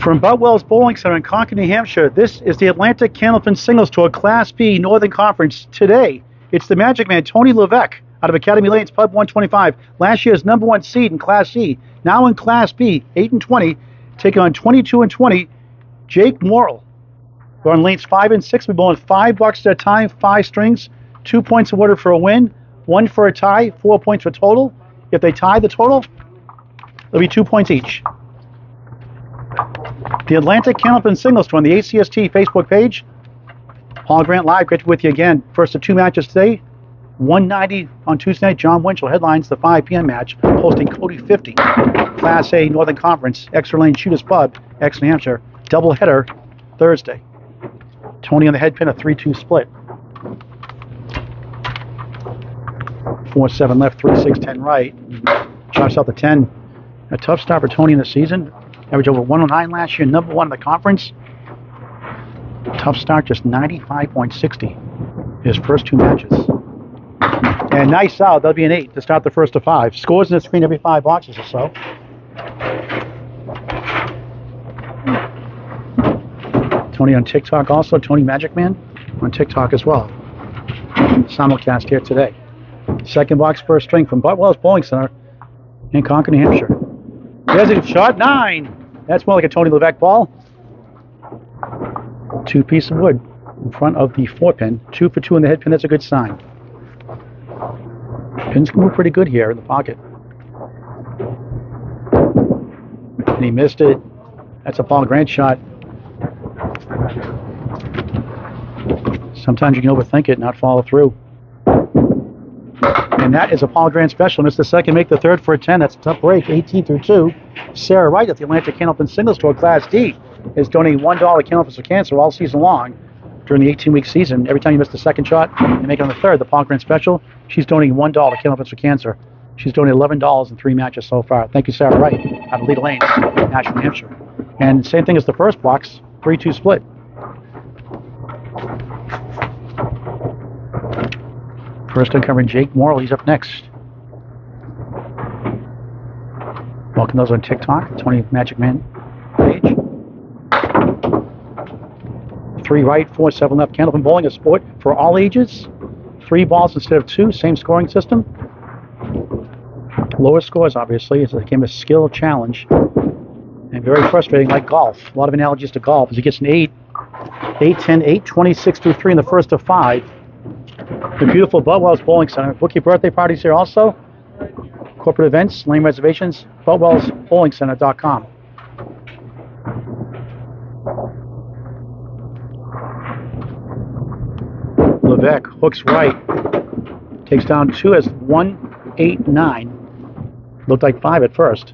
From Boutwell's Bowling Center in Concord, New Hampshire, this is the Atlantic Candlepin Singles Tour Class B Northern Conference. Today, it's the Magic Man, Tony Levesque, out of Academy Lanes, Pub 125. Last year's #1 seed in Class C. Now in Class B, 8-20, taking on 22-20, Jake Morrill. We're on lanes 5 and 6. We're bowling $5 at a time, 5 strings, 2 points awarded for a win, 1 for a tie, 4 points for total. If they tie the total, it'll be 2 points each. The Atlantic Candlepin Singles Tour on the ACST Facebook page. Paul Grant Live, great to be with you again. First of 2 matches today. 190 on Tuesday night. John Winchell headlines the 5 p.m. match, hosting Cody 50. Class A Northern Conference, Extra Lane Shooters Pub, Ex New Hampshire. Doubleheader Thursday. Tony on the head pin, a 3-2 split. 4-7 left, 3-6-10 right. Chops out the 10. A tough start for Tony in the season. Average over 109 last year, #1 in the conference. Tough start, just 95.60 his first 2 matches. And nice out, that'll be an 8 to start the first of 5. Scores in the screen every 5 boxes or so. Tony on TikTok also, Tony Magic Man on TikTok as well. Simulcast here today. Second box, first string from Boutwell's Bowling Center in Concord, New Hampshire. There's a shot, 9. That's more like a Tony Levesque ball. 2 pieces of wood in front of the 4-pin. 2 for 2 in the head pin, that's a good sign. Pins can move pretty good here in the pocket. And he missed it. That's a Paul Grant shot. Sometimes you can overthink it and not follow through. And that is a Paul Grant special. Missed the second, make the third for a 10. That's a tough break, 18-2. Sarah Wright at the Atlantic Candlepin Singles Tour Class D is donating $1 Candlepin for Cancer all season long during the 18-week season. Every time you miss the second shot, you make it on the third. The Paul Grant special, she's donating $1 Candlepin for Cancer. She's donated $11 in 3 matches so far. Thank you, Sarah Wright, out of Leda Lanes, Nashville, New Hampshire. And same thing as the first box, 3-2 split. First uncovering Jake Morrill, he's up next. Welcome those on TikTok, Tony Magic Man page. 3 right, 4-7 left. Candlepin bowling, a sport for all ages. 3 balls instead of 2, same scoring system. Lower scores, obviously. It's a game of skill challenge. And very frustrating, like golf. A lot of analogies to golf. As he gets an 8, 10, 8, 26 through 3 in the first of 5. The beautiful Boutwell's Bowling Center. Book your birthday parties here also. Corporate events, lane reservations, boutwellsbowlingcenter.com. Levesque hooks right. Takes down 2 as 1, 8, 9. Looked like 5 at first.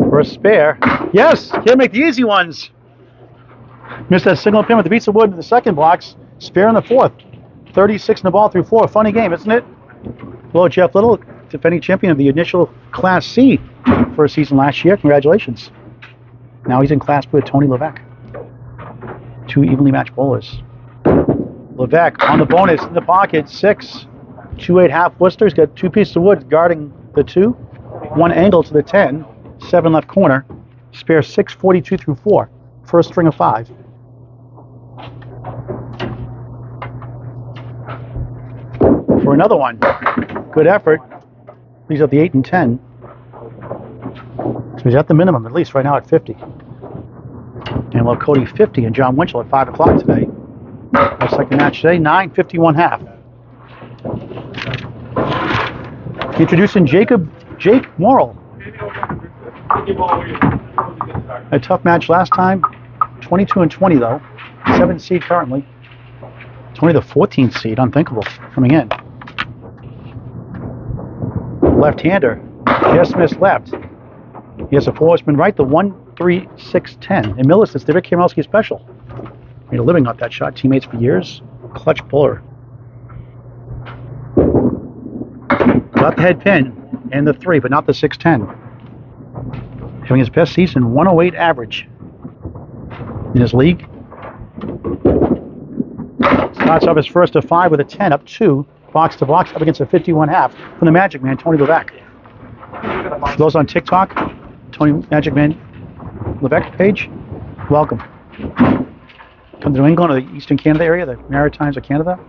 For a spare. Yes! Can't make the easy ones. Missed that single pin with the piece of wood in the second box. Spare in the fourth. 36 in the ball through 4. Funny game, isn't it? Hello, Jeff Little, defending champion of the initial Class C first season last year. Congratulations. Now he's in Class B with Tony Levesque. 2 evenly matched bowlers. Levesque on the bonus in the pocket. 6. 2-8 half Worcester. He's got 2 pieces of wood guarding the 2. 1 angle to the 10. 7 left corner. Spare 6, 42 through 4. First string of 5. For another one. Good effort. He's at the 8 and 10. So he's at the minimum, at least right now at 50. And we'll have Cody 50 and John Winchell at 5 o'clock today. Our second match today, 9:51 half. Introducing Jake Morrill. A tough match last time. 22-20 though. 7th seed currently. Tony the 14th seed, unthinkable, coming in. Left-hander, just missed left. He has a 4-horseman right, the 1-3-6-10. And Millis, it's the Rick Kamelski special. Made a living off that shot, teammates for years. Clutch puller. Got the head pin and the 3, but not the 6-10. Having his best season, 108 average in his league. Starts off his first of 5 with a 10, up 2. box to box, up against a 51.5 from the Magic Man, Tony Levesque. For those on TikTok, Tony Magic Man Levesque page, welcome. Come to New England or the Eastern Canada area, the Maritimes of Canada.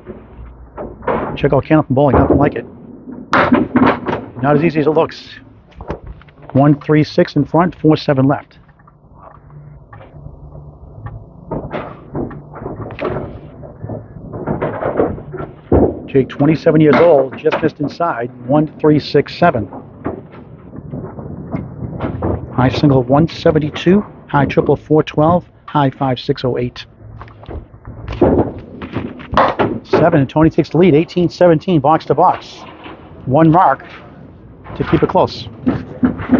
Check out Candlepin Bowling, nothing like it. Not as easy as it looks. 1-3-6 in front, 4-7 left. Jake, 27 years old, just missed inside, 1-3-6-7. High single 172, high triple 412, high 5608. 7, and Tony takes the lead, 18-17, box to box. One mark to keep it close.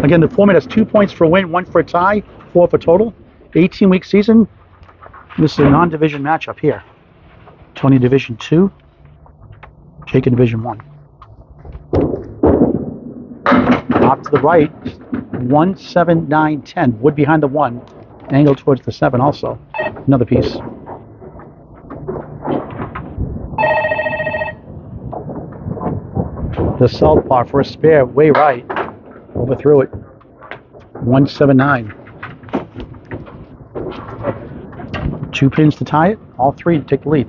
Again, the format has 2 points for a win, 1 for a tie, 4 for total. 18-week season. This is a non-division matchup here. Tony Division 2, Jake in Division 1. Off to the right, 1, 7, 9, 10. Wood behind the 1, angle towards the 7 also. Another piece. The southpaw for a spare, way right. Overthrew it. 179. 2 pins to tie it. All 3 to take the lead.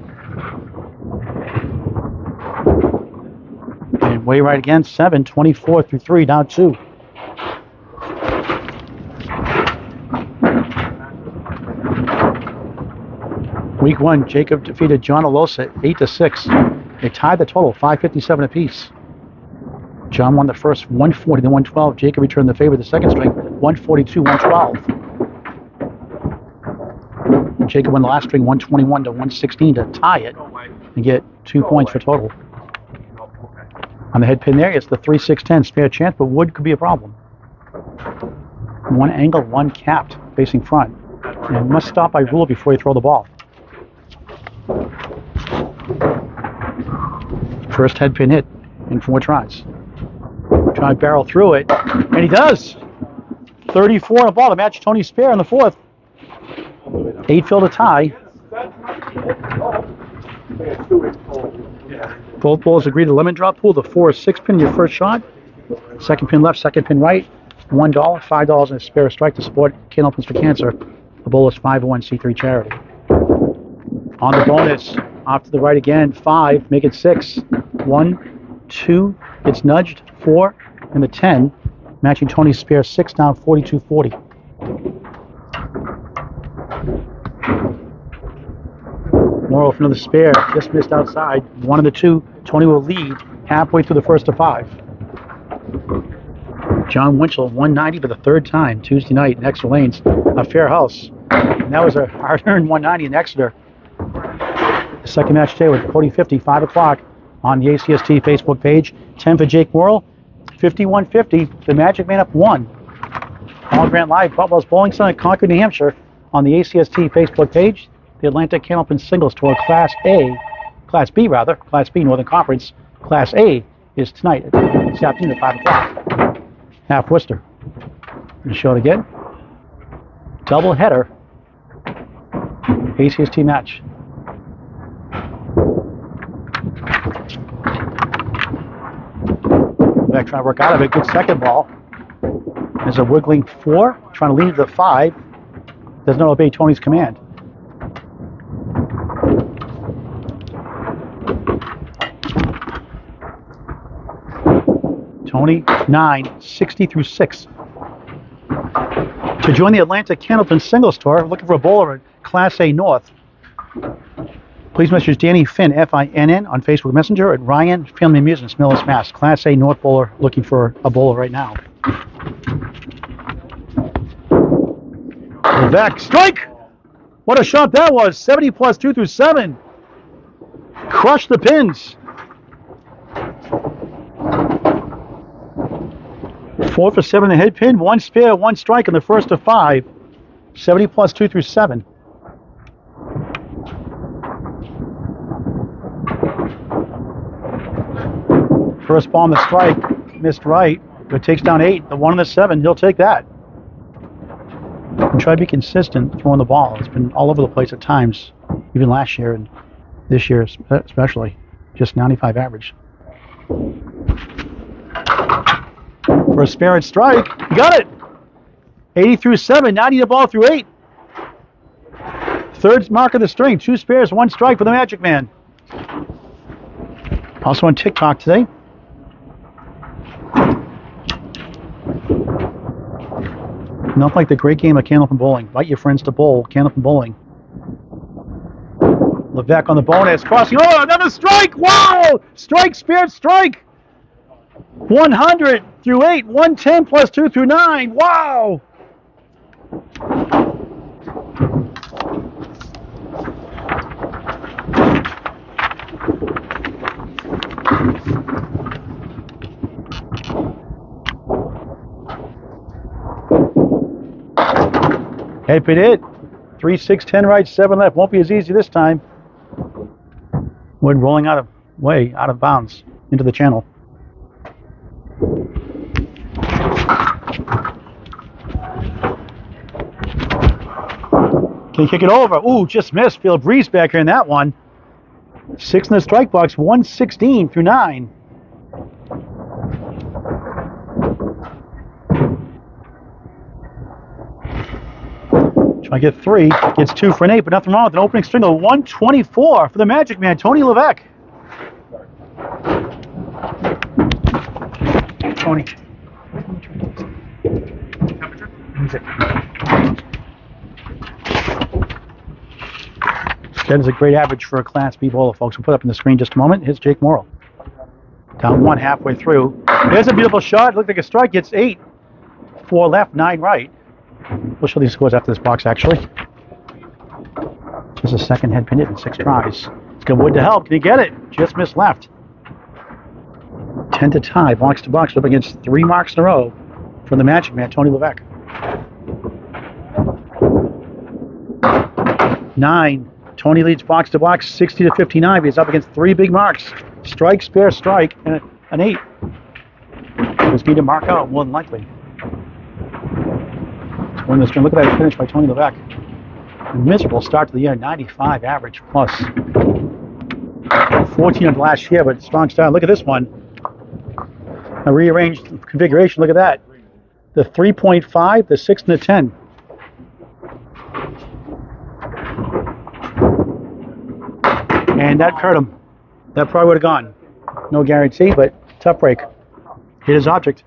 And way right again. 7, 24 through 3, down 2. Week 1, Jacob defeated John Alosa 8-6. They tied the total, 557 apiece. John won the first 140 to 112. Jacob returned the favor the second string, 142, 112. Jacob won the last string, 121 to 116 to tie it and get 2 points for total. On the head pin there, it's the 3-6-10 spare chance, but wood could be a problem. 1 angle, 1 capped, facing front. And must stop by rule before you throw the ball. First head pin hit in 4 tries. Trying to barrel through it, and he does. 34 on the ball to match Tony's spare in the 4th. 8 fill to tie. Both balls agree to lemon drop pool. The 4-6 pin, your first shot. Second pin left, second pin right. $1, $5 in a spare strike to support Candlepins for Cancer. The bowl is 501c3 charity. On the bonus, off to the right again, 5, make it 6. 1, 2, it's nudged, 4, and the 10, matching Tony's spare 6 down, 42-40. Morrill for another spare, just missed outside, 1 of the 2. Tony will lead halfway through the first of 5. John Winchell, 190 for the 3rd time, Tuesday night in Exeter Lanes, a fair house. And that was a hard-earned 190 in Exeter. The second match today with Cody 50, 5 o'clock on the ACST Facebook page. 10 for Jake Morrill, 51-50. The Magic Man up 1. All Grant Live, Boutwell's Bowling Center, Concord, New Hampshire, on the ACST Facebook page. The Atlantic Candlepin Singles Tour Class B, Northern Conference. Class A is tonight, this afternoon at 5 o'clock. Half Worcester. And show it again. Double header. ACST match. Back trying to work out of it. Good second ball. There's a wiggling 4, trying to lead to the 5. Does not obey Tony's command. Tony, 9, 60 through 6. To join the Atlanta Candlepin Singles Tour, looking for a bowler at Class A North, please message Danny Finn, F-I-N-N, on Facebook Messenger at Ryan Family Amusements, Millis, Mass. Class A North bowler looking for a bowler right now. Levesque, strike! What a shot that was! 70 plus 2 through 7. Crushed the pins. 4 for 7 in the head pin, 1 spare, 1 strike in the first of 5. 70 plus 2 through 7. First ball on the strike, missed right, but takes down 8. The 1 and the 7, he'll take that. And try to be consistent throwing the ball. It's been all over the place at times, even last year and this year especially. Just 95 average. For a spare and strike. You got it. 80 through 7. 90 the ball through 8. Third mark of the string. 2 spares, 1 strike for the Magic Man. Also on TikTok today. Not like the great game of Candlepin bowling. Invite your friends to bowl. Candlepin bowling. Levesque on the bonus. Crossing. Oh, another strike. Wow! Strike, spare, strike. 100 through 8. 110 plus 2 through 9. Wow! Head pin hit. 3, 6, 10 right, 7 left. Won't be as easy this time. Wood rolling out of bounds into the channel. Can kick it over. Ooh, just missed. Feel a breeze back here in that one. 6 in the strike box. 116 through 9. I get 3, gets 2 for an 8, but nothing wrong with an opening string of 124 for the Magic Man, Tony Levesque. Tony. That is a great average for a Class B bowler, folks. We'll put up on the screen just a moment. Here's Jake Morrill. Down 1 halfway through. There's a beautiful shot. Looked like a strike. Gets 8. 4 left, 9 right. We'll show these scores after this box, actually. Just a second head pin hit in 6 tries. It's got Wood to help. Can he get it? Just missed left. 10 to tie, box to box, up against 3 marks in a row from the Magic Man, Tony Levesque. 9. Tony leads box to box, 60 to 59. He's up against 3 big marks. Strike, spare, strike, and an 8. Just need to mark out, more than likely. Win this string. Look at that finish by Tony Levesque. A miserable start to the year, 95 average plus 14 of last year, but strong start. Look at this one. A rearranged configuration. Look at that. The 3.5, the 6, and the 10. And that hurt him. That probably would have gone. No guarantee, but tough break. Hit his object.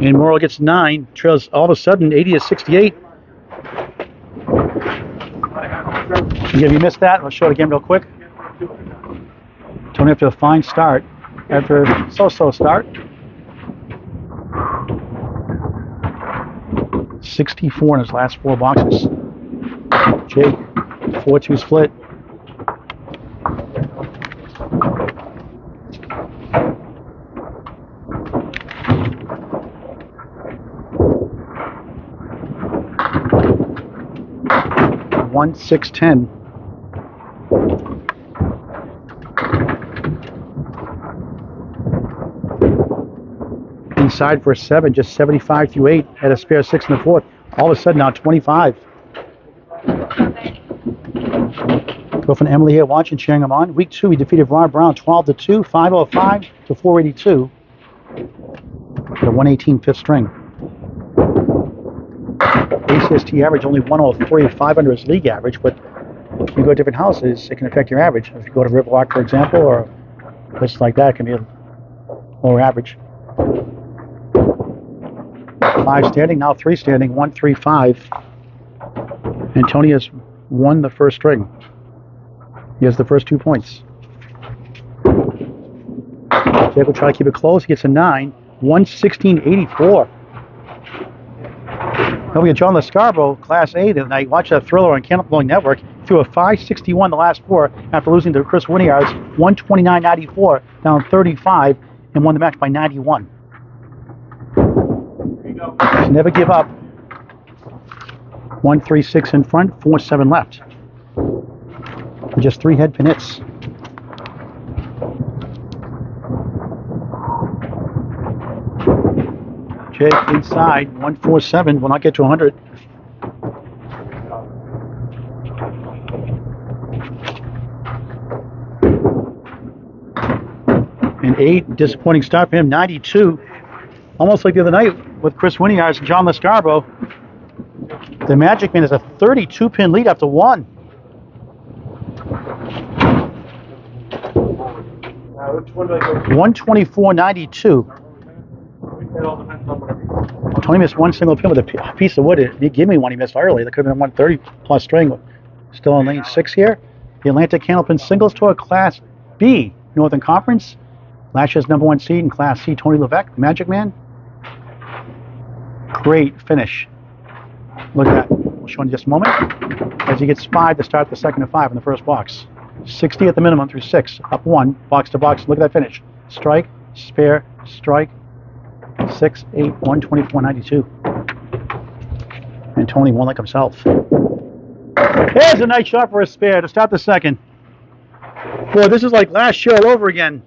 And Morrill gets 9, trails all of a sudden 80 to 68. If you missed that, I'll show it again real quick. Tony after a fine start, after a so-so start. 64 in his last 4 boxes. Jake, 4-2 split. One 6-10. Inside for a 7, just 75 through 8. Had a spare 6 in the 4th. All of a sudden now 25. Go from Emily here watching, cheering him on. Week 2, he defeated Ron Brown 12 to 2, 505 to 482. The 118 fifth string. ACST average only 103, 5 under his league average, but if you go to different houses, it can affect your average. If you go to Riverwalk, for example, or places like that, it can be a lower average. 5 standing, now 3 standing, 135. And Tony has won the first string. He has the first 2 points. Jake will try to keep it close. He gets a 9, 116.84. Then we got John Lescarborough, Class A tonight. Watch that thriller on Candlepin Bowling Network. Threw a 561 the last 4 after losing to Chris Winiards, 129.94, down 35, and won the match by 91. Never give up. 136 in front, 4-7 left. With just 3 head pin hits. Jake inside, 147, will not get to 100. 8, disappointing start for him, 92. Almost like the other night with Chris Winiarz and John Lescarbo. The Magic Man has a 32-pin lead after 1. $124.92. Tony missed one single pin with a piece of wood. He gave me one he missed early. That could have been 130 plus string. Still in lane 6 here. The Atlantic Candlepin Singles Tour Class B Northern Conference. Last year's #1 seed in Class C, Tony Levesque, Magic Man. Great finish. Look at that. We'll show in just a moment. As he gets 5 to start the second and 5 in the first box. 60 at the minimum through 6. Up 1, box to box. Look at that finish. Strike, spare, strike. 6, 8, 124.92. And Tony won like himself. There's a nice shot for a spare to start the second. Boy, this is like last year all over again.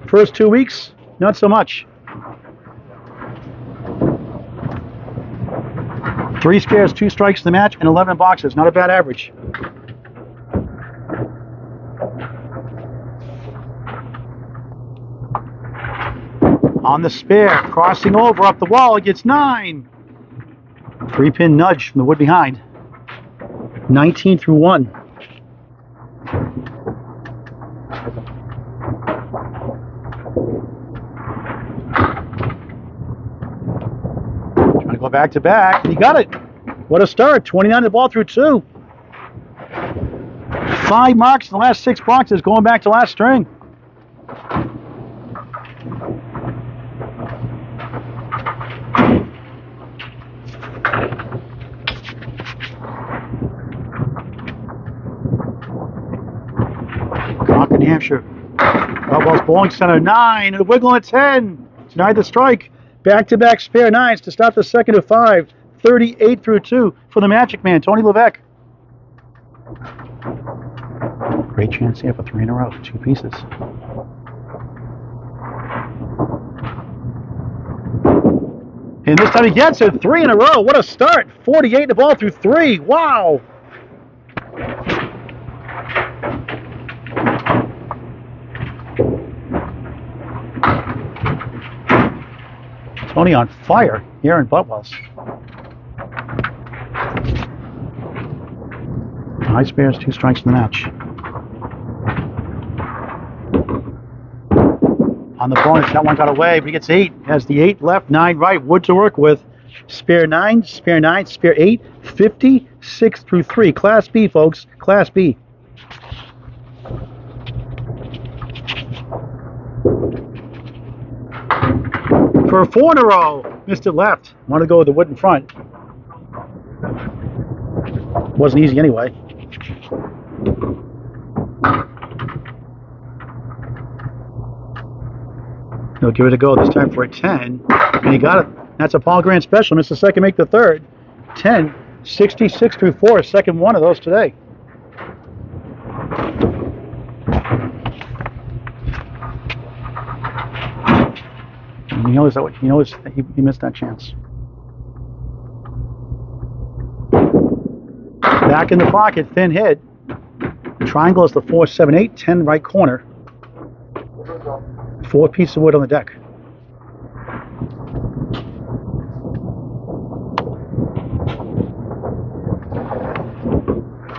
First 2 weeks, not so much. 3 spares, 2 strikes in the match, and 11 boxes. Not a bad average. On the spare, crossing over up the wall, it gets 9. 3-pin nudge from the wood behind. 19 through 1. Trying to go back to back. He got it. What a start. 29 the ball through 2. 5 marks in the last 6 boxes going back to last string. Concord, New Hampshire. Boutwell's Bowling Center, 9. And a wiggle at 10. Denied the strike. Back-to-back spare 9s to stop the second of 5. 38 through 2 for the Magic Man, Tony Levesque. Great chance here for 3 in a row. 2 pieces. And this time he gets it. 3 in a row. What a start. 48 the ball through 3. Wow. Tony on fire here in Boutwell's. High spares, 2 strikes in the match. On the bonus, that one got away, but he gets 8. Has the 8 left, 9 right. Wood to work with. Spare 9, spare 9, spare 8. 56 through 3. Class B, folks. Class B. For 4 in a row, missed it left. Wanted to go with the wood in front. Wasn't easy anyway. He'll give it a go this time for a 10. And he got it. That's a Paul Grant special. Missed the second, make the third. 10, 66 through 4. Second one of those today. He knows that he missed that chance. Back in the pocket, thin hit. Triangle is the 4, 7, 8, 10 right corner. 4 pieces of wood on the deck.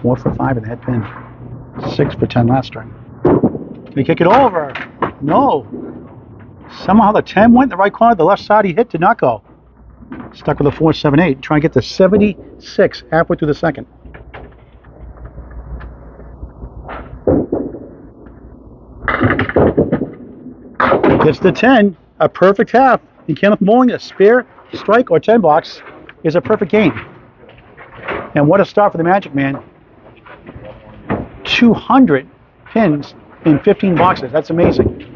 Four for 5 in the head pin. 6 for 10 last string. Can he kick it over? No. Somehow the 10 went in the right corner. The left side he hit did not go. Stuck with a 4, 7, 8. Trying to get to 76 halfway through the second. Gets the 10. A perfect half. In Candlepin bowling, a spare, strike, or 10 box is a perfect game. And what a start for the Magic Man. 200 pins in 15 boxes. That's amazing.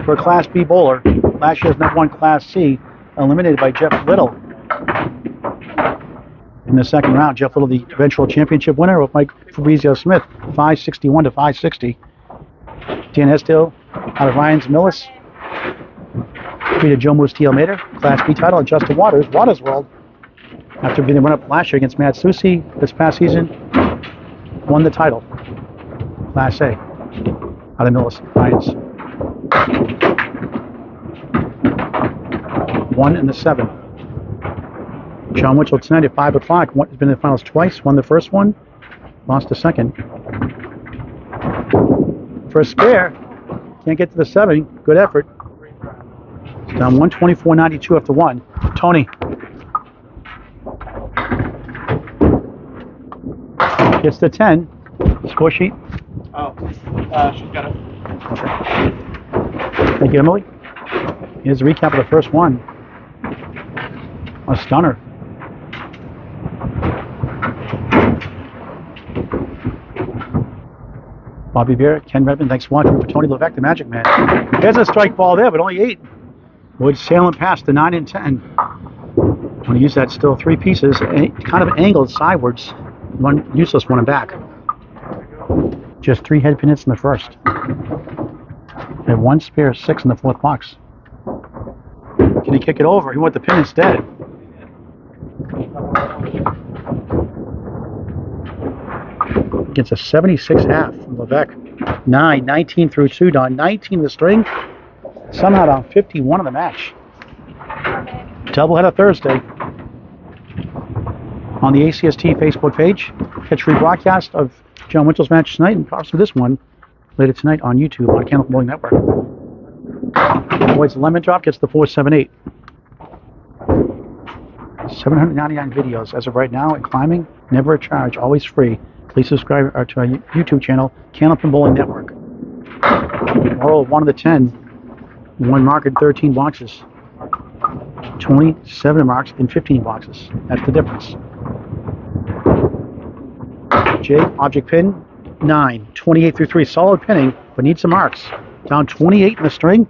For a Class B bowler, last year's #1 Class C, eliminated by Jeff Little in the second round. Jeff Little, the eventual championship winner, with Mike Fabrizio Smith, 561 to 560. Dan Estill out of Ryan's Millis defeated Joe Moose T. Almeida, Class B title, and Justin Waters, Waters World, after being the run-up last year against Matt Susi this past season, won the title, Class A, out of Millis, Ryan's. 1 and the 7. John Winchell tonight at 5 o'clock. He's been in the finals twice. Won the first one, lost the second. For a spare, can't get to the 7. Good effort. It's down 124.92 after 1. Tony. Gets the 10. Score sheet. Oh, she's got it. Okay. Thank you, Emily. Here's a recap of the first one. A stunner. Bobby Bear, Ken Redmond, thanks for watching. For Tony Levesque, the Magic Man. There's a strike ball there, but only 8. Woods sailing past the 9 and 10. I'm going to use that still 3 pieces, kind of angled sidewards. One useless one and back. Just 3 head pin hits in the first. And 1 spare, 6 in the 4th box. Can he kick it over? He went the pin instead. Gets a 76 half from Levesque. 19 through 2, Don. 19 the string. Somehow down 51 of the match. Doubleheader Thursday. On the ACST Facebook page. Catch rebroadcast of John Winchell's match tonight and possibly this one later tonight on YouTube on Candlepin Bowling Network. Avoids the lemon drop, gets the 478. 799 videos as of right now and climbing. Never a charge, always free. Please subscribe to our YouTube channel, Candlepin Bowling Network. Morrill 1 of the 10. 1 mark in 13 boxes. 27 marks in 15 boxes. That's the difference. Jay, object pin, 9. 28 through 3. Solid pinning, but needs some marks. Down 28 in the string.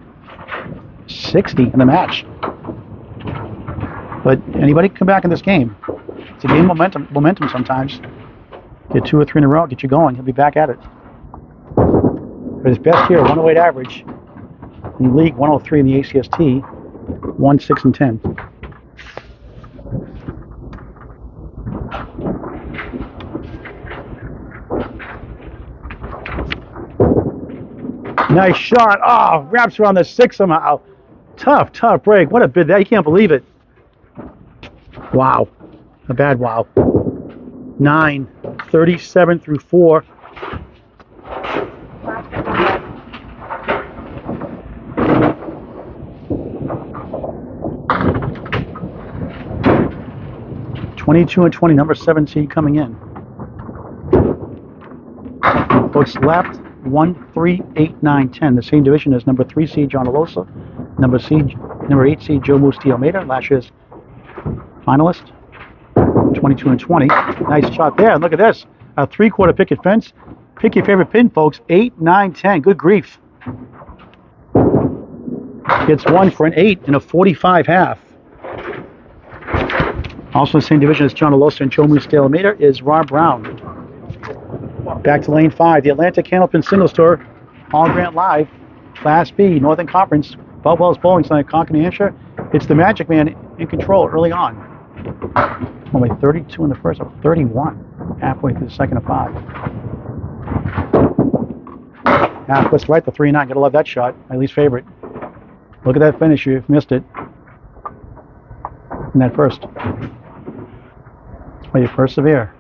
60 in the match. But anybody can come back in this game. It's a game of momentum sometimes. Get 2 or 3 in a row, get you going. He'll be back at it. But his best here, 108 average. In the league, 103 in the ACST. 1, 6, and 10. Nice shot. Oh, wraps around the 6 somehow. Tough break. What a bid that. You can't believe it. Wow. A bad wow. 9, 37 through 4. (22 and 20), number 7 seed coming in. Books left 1, 3, 8, 9, 10. The same division as number 3 seed John Alosa, number 8 seed Joe Musti Almeida, last year's finalist. 22 and 20. Nice shot there. And look at this. A 3/4 picket fence. Pick your favorite pin, folks. 8, 9, 10. Good grief. Gets 1 for an 8 in a 45 half. Also in the same division as John Alosa and Joe Musti Almeida is Rob Brown. Back to lane 5. The Atlanta Candlepin Single Store. All Grant Live. Class B. Northern Conference. Boutwell's Bowling Center, Concord, New Hampshire. It's the Magic Man in control early on. Only 32 in the first, 31 halfway through the second of 5. Half twist right, the 3-9. Gotta love that shot. My least favorite. Look at that finish. You've missed it. In that first. That's why you persevere.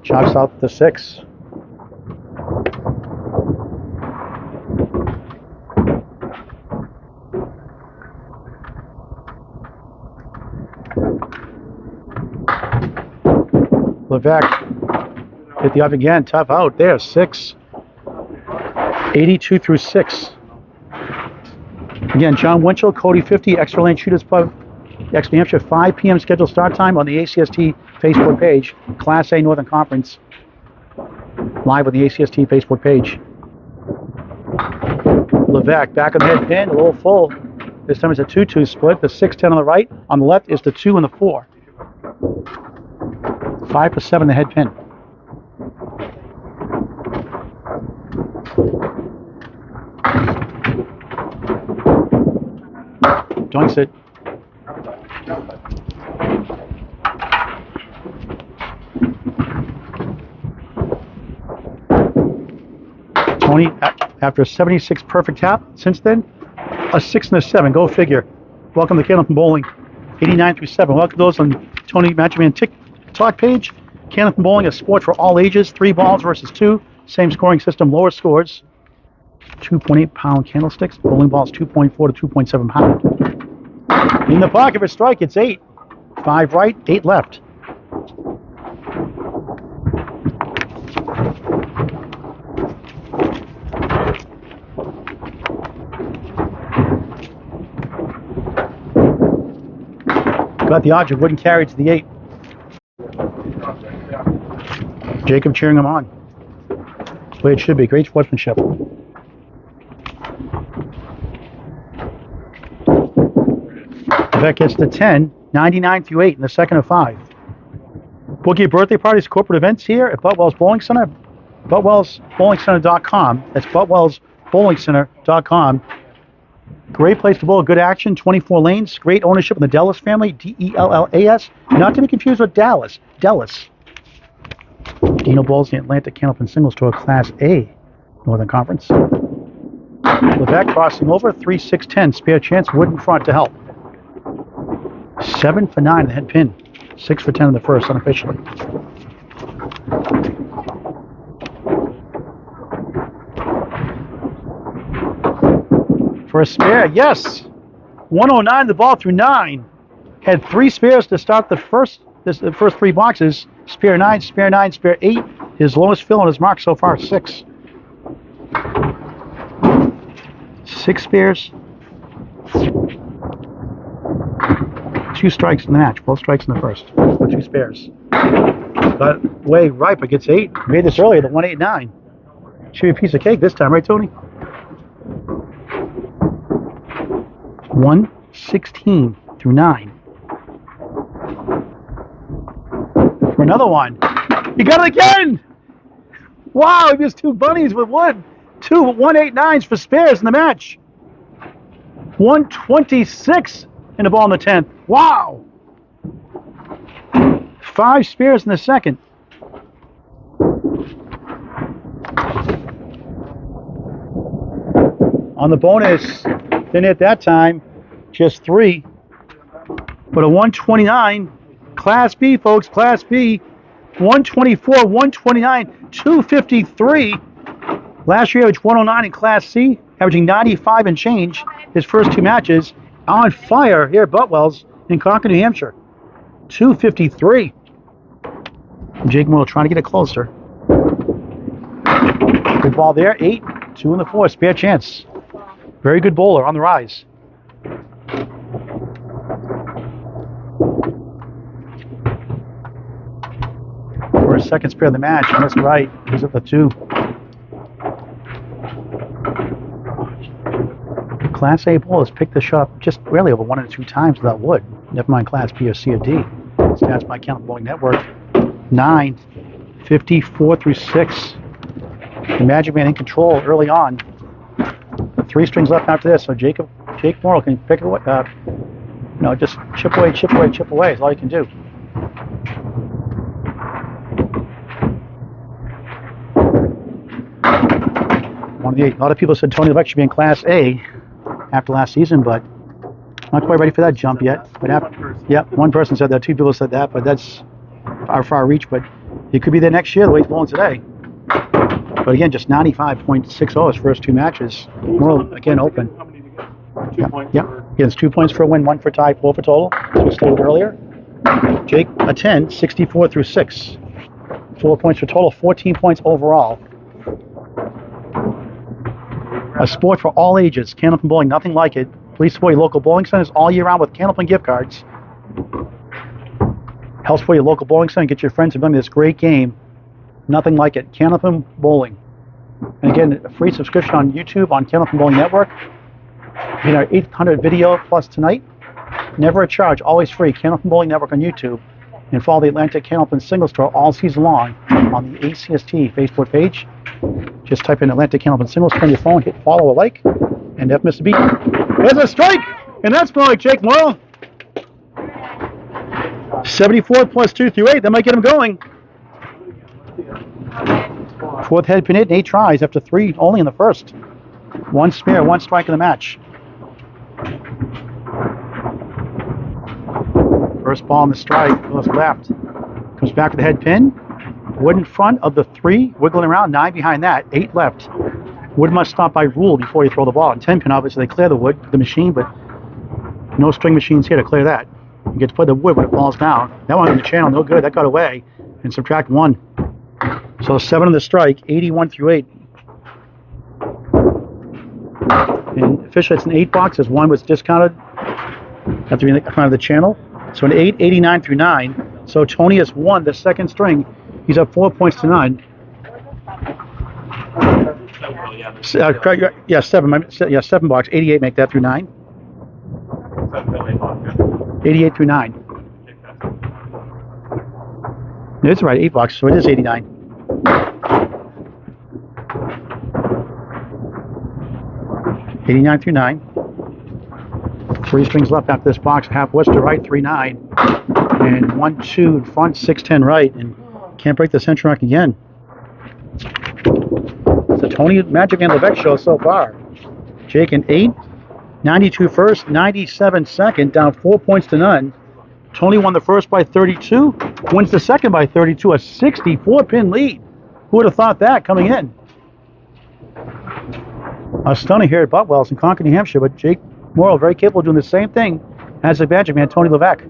Chops out the 6. Levesque hit the up again. Tough out there. 6. 82 through 6. Again, John Winchell, Cody 50, Extra Lane Shooters Pub, New Hampshire, 5 p.m. scheduled start time on the ACST Facebook page. Class A Northern Conference. Live on the ACST Facebook page. Levesque back on the head pin, a little full. This time it's a 2-2 split. The 6-10 on the right. On the left is the 2 and the 4. 5 for 7 the head pin. Joints it. Tony, after a 76 perfect tap, since then, a 6 and a 7. Go figure. Welcome to Candlepin Bowling, 89 through 7. Welcome to those on Tony Matchman TikTok page. Candlepin Bowling, a sport for all ages. 3 balls versus 2. Same scoring system, lower scores. 2.8 pound candlesticks. Bowling balls 2.4 to 2.7 pound. In the pocket for strike, it's 8. 5 right, 8 left. Got the object, wouldn't carry to the 8. Jacob cheering him on. That's the way it should be. Great sportsmanship. Levesque gets the 10, 99 through 8 in the second of 5. Book your birthday parties, corporate events here at Boutwell's Bowling Center. BoutwellsBowlingCenter.com. That's BoutwellsBowlingCenter.com. Great place to bowl, good action, 24 lanes, great ownership in the Dellas family, D-E-L-L-A-S, not to be confused with Dallas, Dellas. Dino bowls the Atlantic Candlepin Singles Tour Class A, Northern Conference. Levesque crossing over, 3-6-10, spare chance, wood in front to help. 7 for 9 in the head pin, 6 for 10 in the first, unofficially. For a spare, yes. 109 the ball through 9. Had 3 spares to start the first 3 boxes. Spare 9, spare 9, spare 8. His lowest fill on his mark so far, 6. 6 spares. 2 strikes in the match. Both strikes in the first. 2 spares. Got way right, but gets 8. Made this earlier, the 189. Should be a piece of cake this time, right, Tony? 116 through 9. For another one. He got it again! Wow, he missed 2 bunnies with wood. 2 189s for spares in the match. 126 in the ball in the 10th. Wow! 5 spares in the second. On the bonus, didn't hit that time, just 3. But a 129, Class B, folks, Class B. 124, 129, 253. Last year, averaged 109 in Class C, averaging 95 and change. His first 2 matches on fire here at Boutwell's in Concord, New Hampshire. 253. Jake Morrill trying to get it closer. Good ball there, 8, 2 in the 4, spare chance. Very good bowler on the rise. For his second spare of the match, missed right. He's at the 2. Class A bowlers picked the shot up just really over 1 or 2 times without wood. Never mind Class B or C or D. Stats by Candlepin Bowling Network. 9, 54 through 6. The Magic Man in control early on. 3 strings left after this, so Jake Morrill can pick it away. Just chip away, chip away, chip away is all you can do. One of the 8. A lot of people said Tony Levesque should be in Class A after last season, but not quite ready for that jump yet. But one person said that. 2 people said that, but that's far reach. But he could be there next year the way he's bowling today. But again, just 95.60 his first 2 matches. Morrill again open. Yep. He has 2 points for a win, 1 for tie, 4 for total, as we stated earlier. Jake, a 10, 64 through 6. 4 points for total, 14 points overall. A sport for all ages. Candlepin Bowling, nothing like it. Please support your local bowling centers all year round with Candlepin gift cards. Help support your local bowling center and get your friends to play this great game. Nothing like it. Candlepin Bowling. And again, a free subscription on YouTube on Candlepin Bowling Network. In our 800 video plus tonight. Never a charge, always free. Candlepin Bowling Network on YouTube. And follow the Atlantic Candlepin Singles Tour all season long on the ACST Facebook page. Just type in Atlantic Candlepin Singles Tour on your phone, hit follow or like, and never miss a beat. There's a strike! And that's more like Jake Morrill. 74 plus 2 through 8. That might get him going. Fourth head pin hit, 8 tries after 3 only in the first. 1 spare, 1 strike in the match. First ball in the strike goes left. Comes back to the head pin. Wood in front of the 3, wiggling around, 9 behind that, 8 left. Wood must stop by rule before you throw the ball. And 10 pin, obviously, they clear the wood, the machine, but no string machines here to clear that. You get to play the wood when it falls down. That one in the channel, no good. That got away. And subtract 1. So 7 on the strike, 81 through 8. And officially, it's an 8 box, as 1 was discounted after being in front of the channel. So an 8, 89 through 9. So Tony has won the second string. He's up 4 points to 9. Yeah, 7. Yeah, 7 box. 88 make that through 9. 88 through 9. It's right, 8 box, so it is 89. Through 9. 3 strings left after this box. Half west to right, 3-9. And 1-2 in front, 6-10 right. And can't break the century mark again. It's the Tony Magic and Levesque show so far. Jake an 8, 92 first, 97 second, down 4 points to none. Tony won the first by 32, wins the second by 32, a 64-pin lead. Who would have thought that coming in? A stunner here at Boutwell's in Concord, New Hampshire, but Jake Morrill very capable of doing the same thing as the Magic Man, Tony Levesque.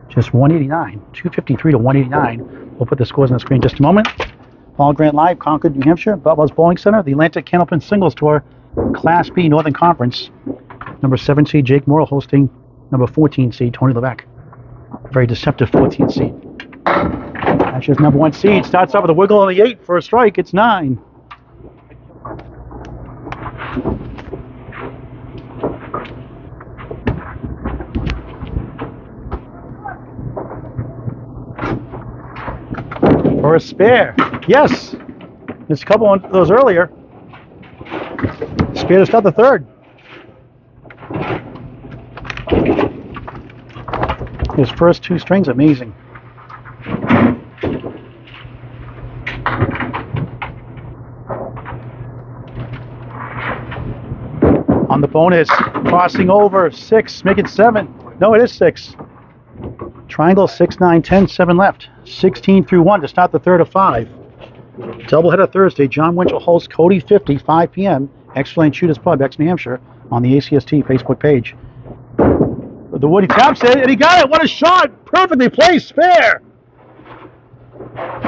Just 189, 253 to 189. We'll put the scores on the screen in just a moment. Paul Grant Live, Concord, New Hampshire, Boutwell's Bowling Center, the Atlantic Candlepin Singles Tour, Class B Northern Conference. Number 7 seed Jake Morrill hosting number 14 seed Tony Levesque. Very deceptive 14 seed. That's just number 1 seed. Starts off with a wiggle on the 8 for a strike. It's 9. For a spare. Yes. There's a couple of those earlier. Spare to start the third. His first 2 strings, amazing. On the bonus, crossing over 6, make it 7. No, it is 6. Triangle 6, 9, 10, 7 left. 16 through 1 to start the third of 5. Doubleheader Thursday. John Winchell hosts Cody 50, 5 p.m. Extra Lane Shooters Pub, Ex, New Hampshire, on the ACST Facebook page. The Woody taps it, and he got it. What a shot! Perfectly placed, spare.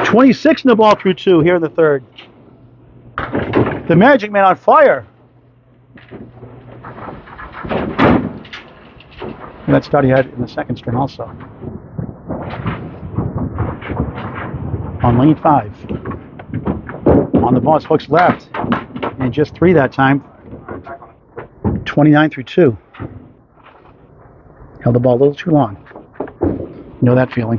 26 in the ball through 2 here in the third. The Magic Man on fire. And that start he had in the second string also. On lane 5. On the ball, hooks left. And just 3 that time. 29 through 2. Held the ball a little too long. You know that feeling.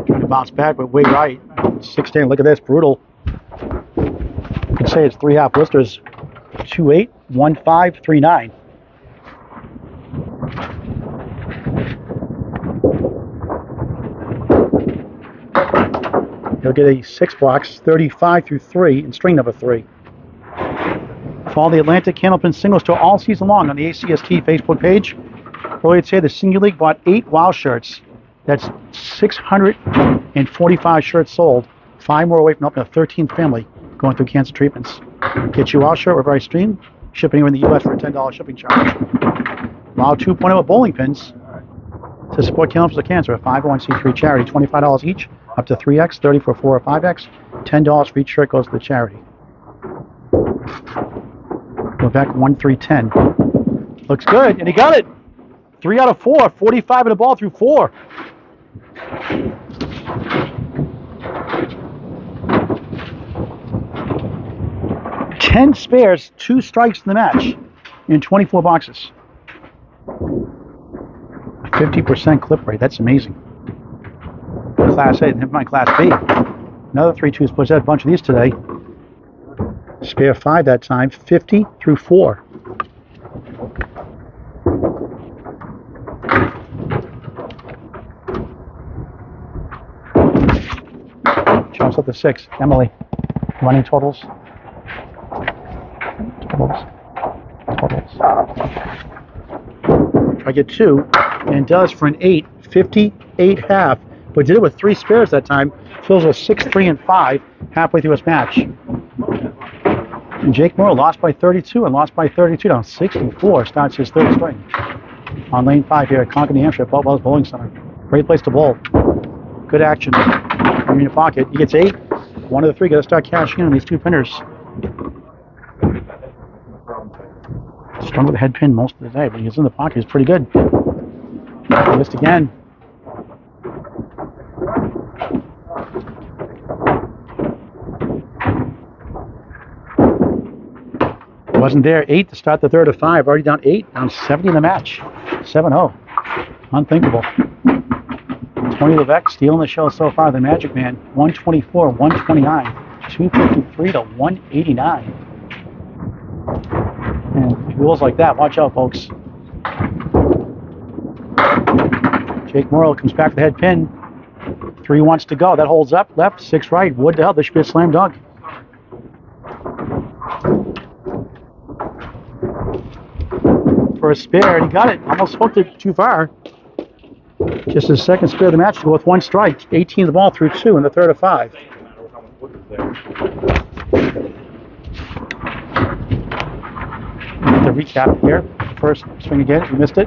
Trying to bounce back, but way right. 16, look at this, brutal. You could say it's 3 half blisters. 2-8, 1-5, 3-9. He'll get a 6 box, 35 through 3, in string number 3. Follow the Atlantic Candlepin Singles Tour all season long on the ACST Facebook page. Earlier today, the Single League bought 8 WOW shirts. That's 645 shirts sold. 5 more away from helping a 13th family going through cancer treatments. Get your WOW shirt wherever I stream. Ship anywhere in the U.S. for a $10 shipping charge. WOW 2.0 with bowling pins to support Candlepins of Cancer, a 501c3 charity. $25 each, up to 3X, 30 for 4 or 5X. $10 for each shirt goes to the charity. Go back 1-3-10. Looks good, and he got it. 3 out of 4, 45 in the ball through 4. Ten spares, 2 strikes in the match in 24 boxes. 50% clip rate, that's amazing. Class A, never mind Class B. Another 3-2 splits, had a bunch of these today. Spare 5 that time, 50 through 4. Jumps up to 6. Emily. Running totals. Totals. Try to get 2. And does for an 8. 58 half. But did it with 3 spares that time. Fills with 6, 3, and 5 halfway through his match. And Jake Morrill lost by 32 and lost by 32 down 64. Starts his 3rd string. On lane 5 here at Concord, New Hampshire, Boutwell's Bowling Center. Great place to bowl. Good action. In your pocket. He gets 8. 1 of the 3 got to start cashing in on these 2 pinners. Strung with a head pin most of the day, but he's in the pocket. He's pretty good. He missed again. Wasn't there. 8 to start the 3rd of 5. Already down 8. Down 70 in the match. 7-0. Unthinkable. Tony Levesque stealing the show so far. The Magic Man. 124, 129, 253 to 189. And rules like that. Watch out, folks. Jake Morrill comes back to the head pin. 3 wants to go. That holds up. Left. 6 right. Wood to hell. This should be a slam dunk. For a spare, and he got it. Almost hooked it too far. Just his 2nd spare of the match to go with 1 strike. 18 of the ball through 2 in the 3rd of 5. The recap here. First swing again. He missed it.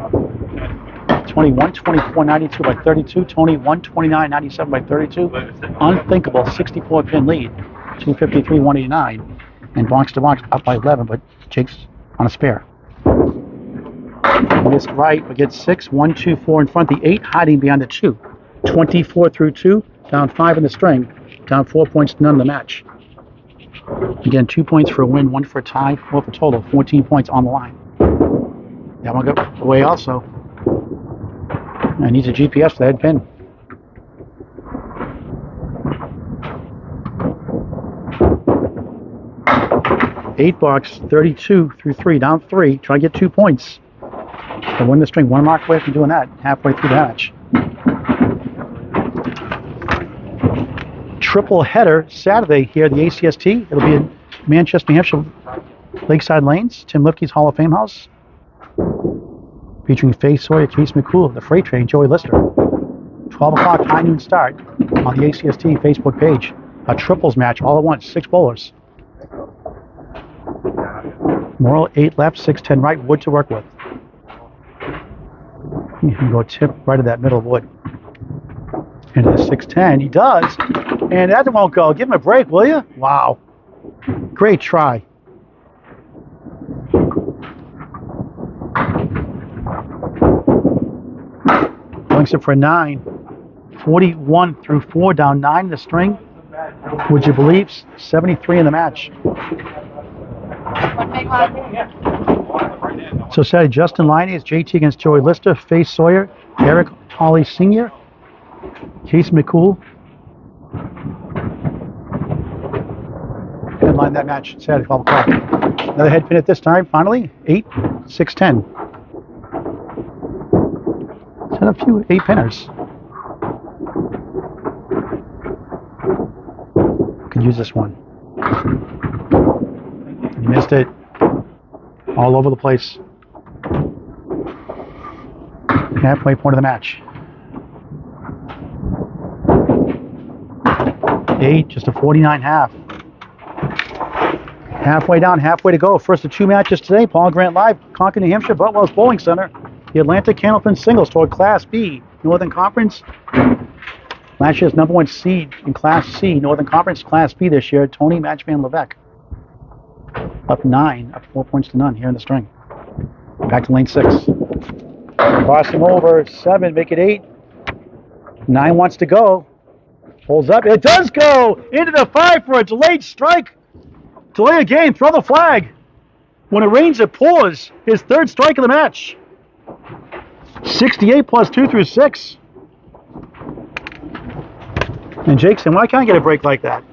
21, 24, 92 by 32. Tony 129, 97 by 32. Unthinkable 64 pin lead. 253, 189. And box to box up by 11, but Jake's on a spare. He missed right, but gets 6, 1, 2, 4 in front. The 8 hiding behind the 2. 24 through 2, down 5 in the string. Down 4 points to none in the match. Again, 2 points for a win, 1 for a tie, 4 for total. 14 points on the line. That one got away also. And needs a GPS for the head pin. Eight box, 32 through 3, down 3. Try to get 2 points. To win the string. 1 mark away from doing that halfway through the match. Triple header Saturday here at the ACST. It'll be in Manchester, New Hampshire, Lakeside Lanes, Tim Lipke's Hall of Fame house. Featuring Faye Sawyer, Case McCool, The Freight Train, Joey Lister. 12 o'clock high noon start on the ACST Facebook page. A triples match all at once. 6 bowlers. Morrill 8 left, 6-10 right. Wood to work with. He can go tip right of that middle wood. Into the 6-10. He does. And that won't go. Give him a break, will you? Wow. Great try. Links it for 9. 41 through 4, down 9 in the string. Would you believe? 73 in the match. So Saturday, Justin Liney is JT against Joey Lister, Faye Sawyer, Eric Hawley Sr., Case McCool. Headline that match Saturday, 12 o'clock. Another head pin at this time, finally, 8, 6, 10. Had a few 8 pinners. Could use this one. You missed it. All over the place. Halfway point of the match. 8, just a 49 half. Halfway down, halfway to go. First of 2 matches today. Paul Grant Live, Concord, New Hampshire, Boutwell's Bowling Center. The Atlanta Candlepin singles toward Class B, Northern Conference. Last year's #1 seed in Class C, Northern Conference, Class B this year. Tony Matchman Levesque. Up 9, up 4 points to none here in the string. Back to lane 6. Cross him over, 7, make it 8. 9 wants to go. Holds up, it does go! Into the 5 for a delayed strike. Delay a game, throw the flag. When it rains, it pours. His 3rd strike of the match. 68 plus 2 through 6. And Jake said, why can't I get a break like that?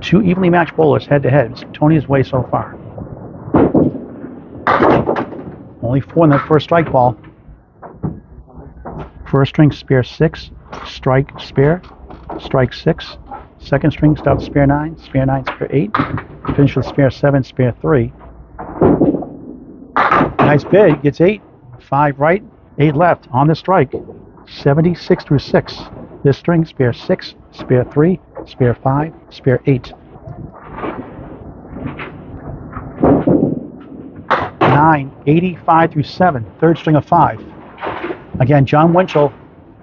2 evenly matched bowlers head to head. Tony's way so far. Only 4 in that first strike ball. First string, spare 6, strike, spare, strike 6. Second string, start spare 9, spare 8. Finish with spare 7, spare 3. Nice bid, gets 8. 5 right, 8 left on the strike. 76 through 6. This string, spare 6, spare 3, spare 5, spare 8. 9, 85 through 7. Third string of 5. Again, John Winchell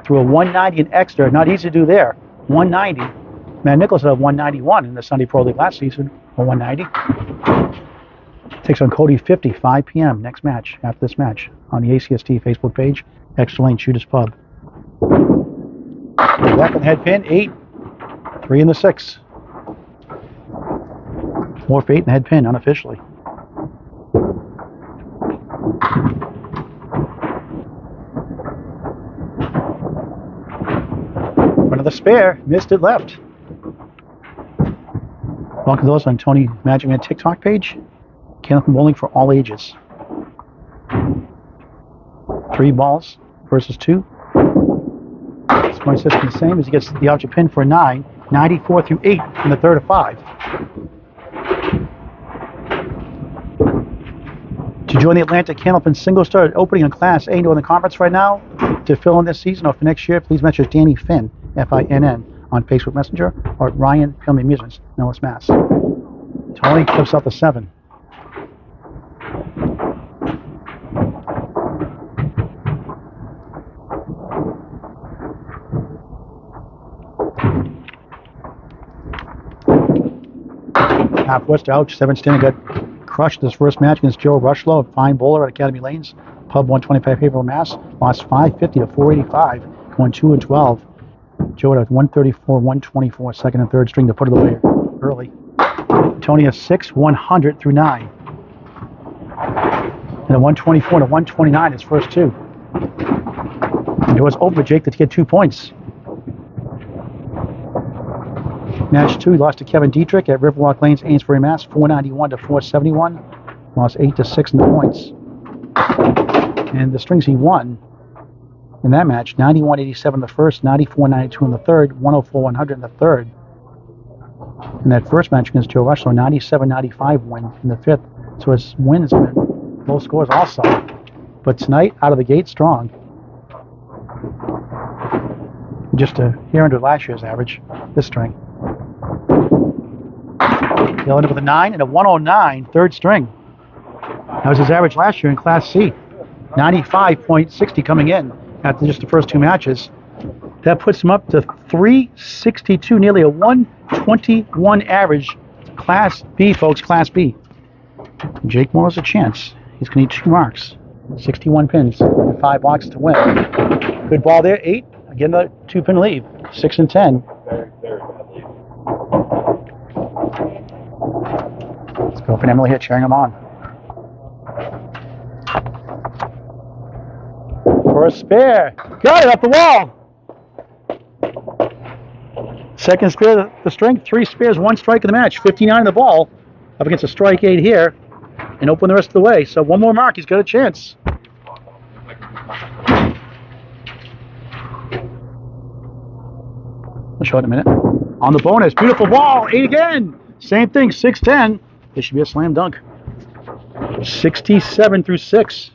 threw a 190 in extra. Not easy to do there. 190. Matt Nicholas had a 191 in the Sunday Pro League last season. A 190. Takes on Cody 50, 5 p.m. next match, after this match, on the ACST Facebook page. Extra Lane Shooters Pub. Back on the head pin, 8. 3 in the 6. 4 for 8 in the head pin, unofficially. Another spare, missed it left. Welcome to those on Tony Magic Man TikTok page. Candlepin bowling for all ages. 3 balls versus 2. Scoring system the same as he gets the object pin for a 9. 94 through 8 in the third of 5. To join the Atlanta Candlepin single star opening in Class A Northern Conference right now, to fill in this season or for next year, please message Danny Finn, F-I-N-N, on Facebook Messenger or at Ryan Film Amusements, Nellis, Mass. Tony clips out the 7. Half West ouch, 7 standing got crushed this first match against Joe Rushlow, a fine bowler at Academy Lanes, Pub 125 Haverhill, Mass. Lost 550 to 485, going 2-12. Joe had a 134, 124, second and third string to put it away early. Tony has 6, 100 through 9. And a 124 to 129 his first 2. And it was open for Jake to get 2 points. Match 2, he lost to Kevin Dietrich at Riverwalk Lanes, Amesbury, Mass. 491 to 471. Lost 8 to 6 in the points. And the strings he won in that match, 91-87 in the first, 94-92 in the third, 104-100 in the third. In that first match against Joe Rushlow, 97-95 win in the fifth. So his wins have been low scores also. But tonight, out of the gate, strong. Just a hair under last year's average, this string. He'll end up with a 9 and a 109 third string. That was his average last year in Class C. 95.60 coming in after just the first 2 matches. That puts him up to 362, nearly a 121 average. Class B, folks, Class B. Jake Moore has a chance. He's going to need 2 marks. 61 pins and 5 boxes to win. Good ball there, 8. Again, the 2-pin lead. 6 and 10. Very, very bad lead. Let's go for Emily here, cheering him on. For a spare. Got it up the wall. Second spare the string, 3 spares, 1 strike in the match. 59 in the ball. Up against a strike 8 here. And open the rest of the way. So 1 more mark, he's got a chance. I'll show it in a minute. On the bonus, beautiful ball, 8 again. Same thing, 6-10. This should be a slam dunk. 67 through 6.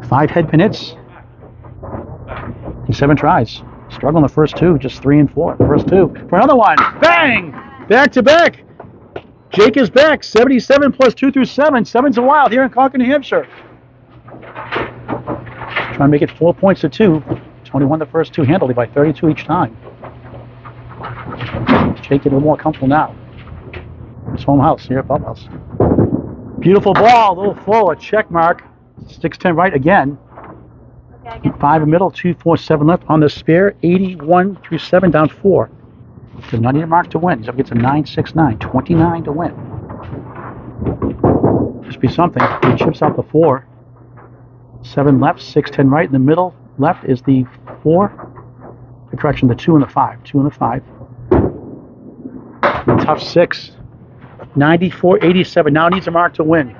5 head pin hits. And 7 tries. Struggle in the first 2, just 3 and 4. First 2 for another one. Bang! Back to back. Jake is back. 77 plus 2 through 7. 7's a wild here in Concord, New Hampshire. Trying to make it 4 points to 2. Tony won the first 2 handily by 32 each time. Jake getting a little more comfortable now. His home house here at Clubhouse. Beautiful ball, a little full, a check mark. 6-10 right again. 5 in middle, 2, 4, 7 left on the spare. 81 through 7 down 4. Does not need a mark to win. He's up against a 9-6-9, 29 to win. Just be something. He chips out the 4. 7 left, 6-10 right. In the middle left is the 4. Correction, the 2 and the 5. 2 and the 5. Tough 6. 94-87. Now needs a mark to win.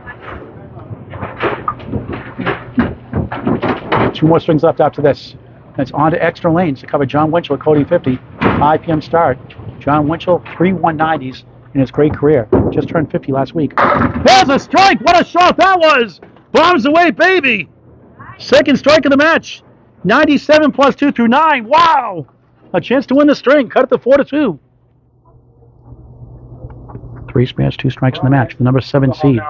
2 more strings left after this. It's on to extra lanes to cover John Winchell at Cody 50. 5 p.m. start. John Winchell, 3 190s in his great career. Just turned 50 last week. There's a strike! What a shot that was! Bombs away, baby! Second strike of the match. 97 plus 2 through 9. Wow! A chance to win the string. Cut it to 4-2. 3 spares, 2 strikes in the match. The number 7 seed.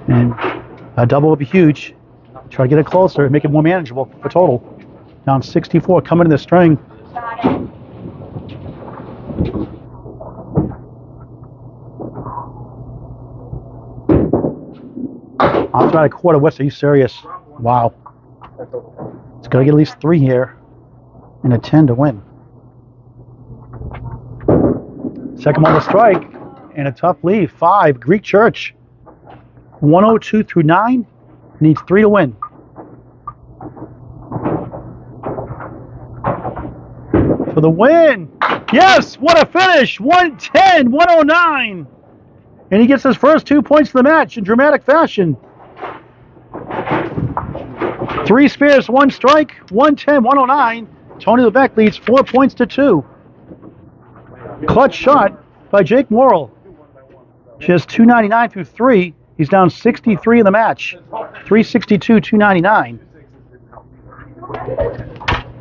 And a double would be huge. Try to get it closer, make it more manageable for total. Down 64, coming in the string. I'll try a quarter west. Are you serious? Wow. It's got to get at least 3 here and a 10 to win. Second on the strike and a tough lead. 5, Greek Church. 102 through 9. Needs 3 to win. For the win. Yes, what a finish. 110, 109. And he gets his first 2 points of the match in dramatic fashion. 3 spares, 1 strike, 110, 109. Tony Levesque leads 4 points to 2. Clutch shot by Jake Morrill. Just 299 through 3. He's down 63 in the match. 362, 299.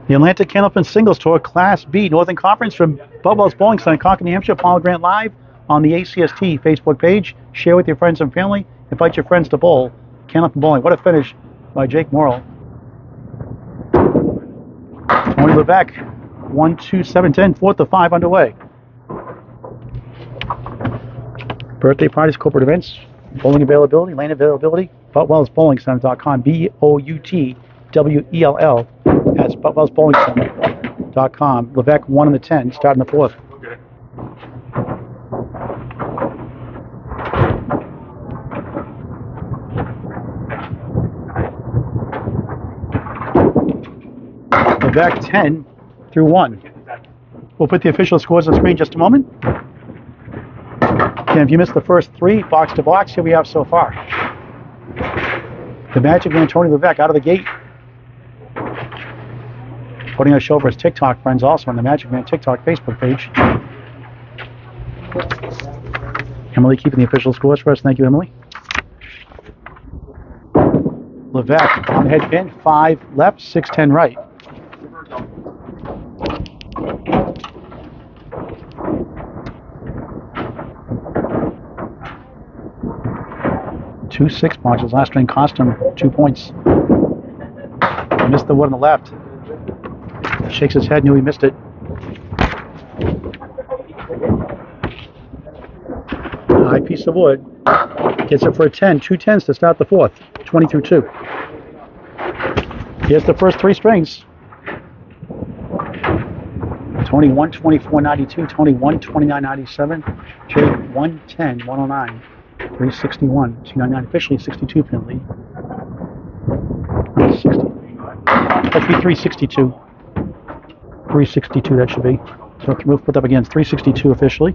The Atlantic Candlepin Singles Tour Class B Northern Conference from Boutwell's Bowling Center, Concord, New Hampshire. Follow Grant live on the ACST Facebook page. Share with your friends and family. Invite your friends to bowl. Candlepin Bowling. What a finish by Jake Morrill. Tony Levesque. 1, 2, 7, 10. 4th to 5 underway. Birthday parties, corporate events, bowling availability, lane availability. BoutwellsBowlingCenter.com. BOUTWELL. That's BoutwellsBowlingCenter.com. Levesque 1 in the 10, starting the 4th. Levesque 10 through 1. We'll put the official scores on the screen in just a moment. And if you missed the first 3, box to box, here we have so far. The Magic Man Tony Levesque out of the gate. Putting on a show for his TikTok friends also on the Magic Man TikTok Facebook page. Emily keeping the official scores for us. Thank you, Emily. Levesque on the head pin. 5 left, 6-10 right. Two 6 punches. Last string cost him 2 points. He missed the one on the left. Shakes his head, knew he missed it. High piece of wood. Gets it for a 10. 2 10s to start the 4th. 20 through 2. Here's the first 3 strings. Tony 124.92. Tony 129.97. Jay 110. 109. 361, 299, officially 62 pin lead. 60. That should be 362. 362, that should be. So we'll put up again, 362 officially.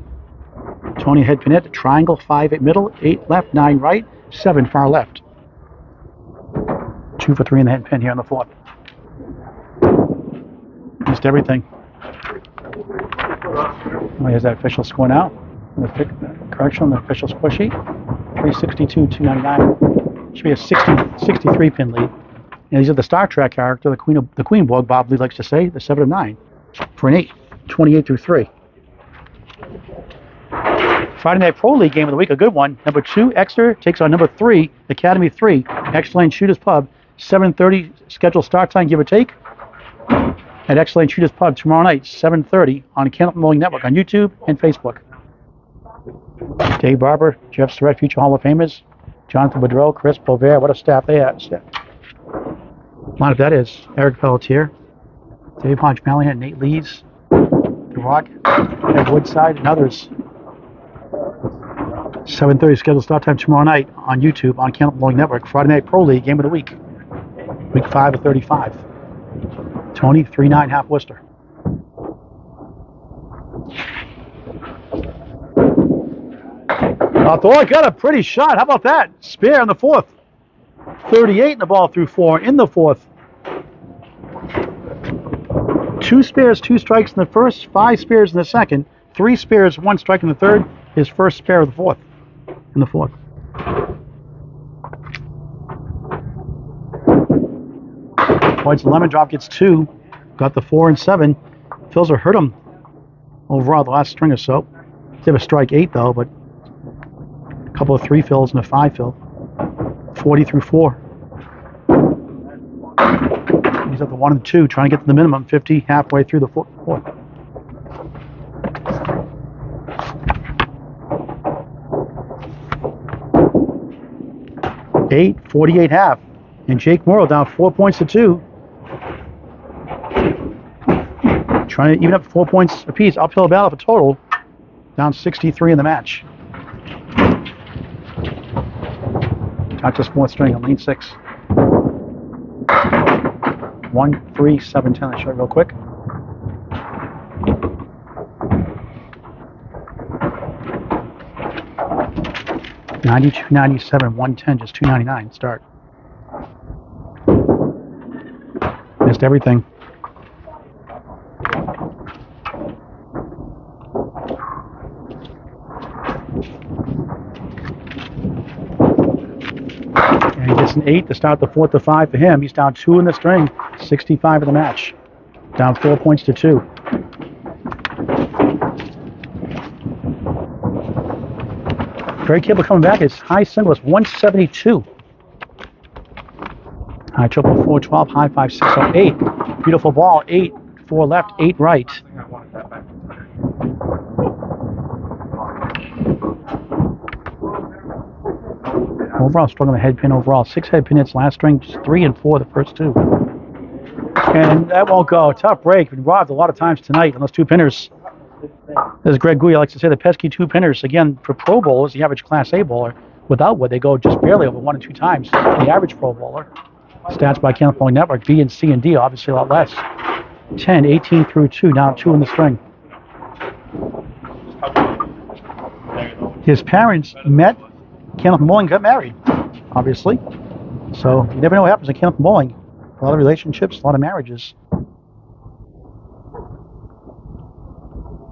Tony head pin it, triangle, 5 at middle, 8 left, 9 right, 7 far left. 2 for 3 in the head pin here on the 4th. Missed everything. Oh, here's that official score now. The correction on the official score sheet. 362, 299. Should be a 63 pin lead. And these are the Star Trek character, the Queen Board, Bob Lee likes to say, the 7 of 9 for an 8. 28 through 3. Friday Night Pro League game of the week, a good one. Number 2, Exeter takes on number 3, Academy 3, Excellent Shooters Pub. 7:30 scheduled start time, give or take. At Excellent Shooters Pub tomorrow night, 7:30 on Candlepin Bowling Network on YouTube and Facebook. Dave Barber, Jeff Surratt, future Hall of Famers, Jonathan Boudreau, Chris Bovair, what a staff they have. Lineup that is Eric Pelletier, Dave Hodge Malihan, Nate Lees, The Rock, Ed Woodside, and others. 7:30 scheduled start time tomorrow night on YouTube on Candlepin Bowling Network. Friday Night Pro League game of the week. Week 5 of 35. Tony, 3-9 half Worcester. Thor got a pretty shot. How about that? Spare in the fourth. 38 in the ball through 4 in the fourth. 2 spares, 2 strikes in the first, 5 spares in the second, 3 spares, 1 strike in the third. His first spare of the fourth. In the fourth. White's lemon drop gets 2. Got the 4 and 7. Fills are hurt him overall the last string or so. They have a strike 8 though, but a couple of 3 fills and a 5 fill. 40 through 4. He's at the 1 and 2, trying to get to the minimum. 50 halfway through the fourth. 8, 48 half. And Jake Morrill down 4 points to 2. Trying to even up 4 points apiece. Uphill battle for total. Down 63 in the match. Cactus fourth string on lane 6. 1, 3, 7, 10. I'll show you real quick. $92, $97, $110, just $2.99 start. Missed everything. And he gets an 8 to start the 4th to 5 for him. He's down 2 in the string, 65 of the match. Down 4 points to 2. Very capable coming back. His high single is 172. High triple 412, high 5608. Beautiful ball. 8, 4 left, 8 right. Overall, struggling with head pin overall. 6 head pin hits last string, just 3 and 4 the first 2. And that won't go. Tough break. Been robbed a lot of times tonight on those 2 pinners. As Greg Gouy likes to say, the pesky 2 pinners. Again, for Pro Bowlers, the average Class A bowler, without wood, they go just barely over 1 and 2 times. The average Pro Bowler. Stats by Candlepin Network, B and C and D, obviously a lot less. 10, 18 through 2, now 2 in the string. His parents met Candlepin Bowling, got married, obviously. So you never know what happens in Candlepin Bowling. A lot of relationships, a lot of marriages.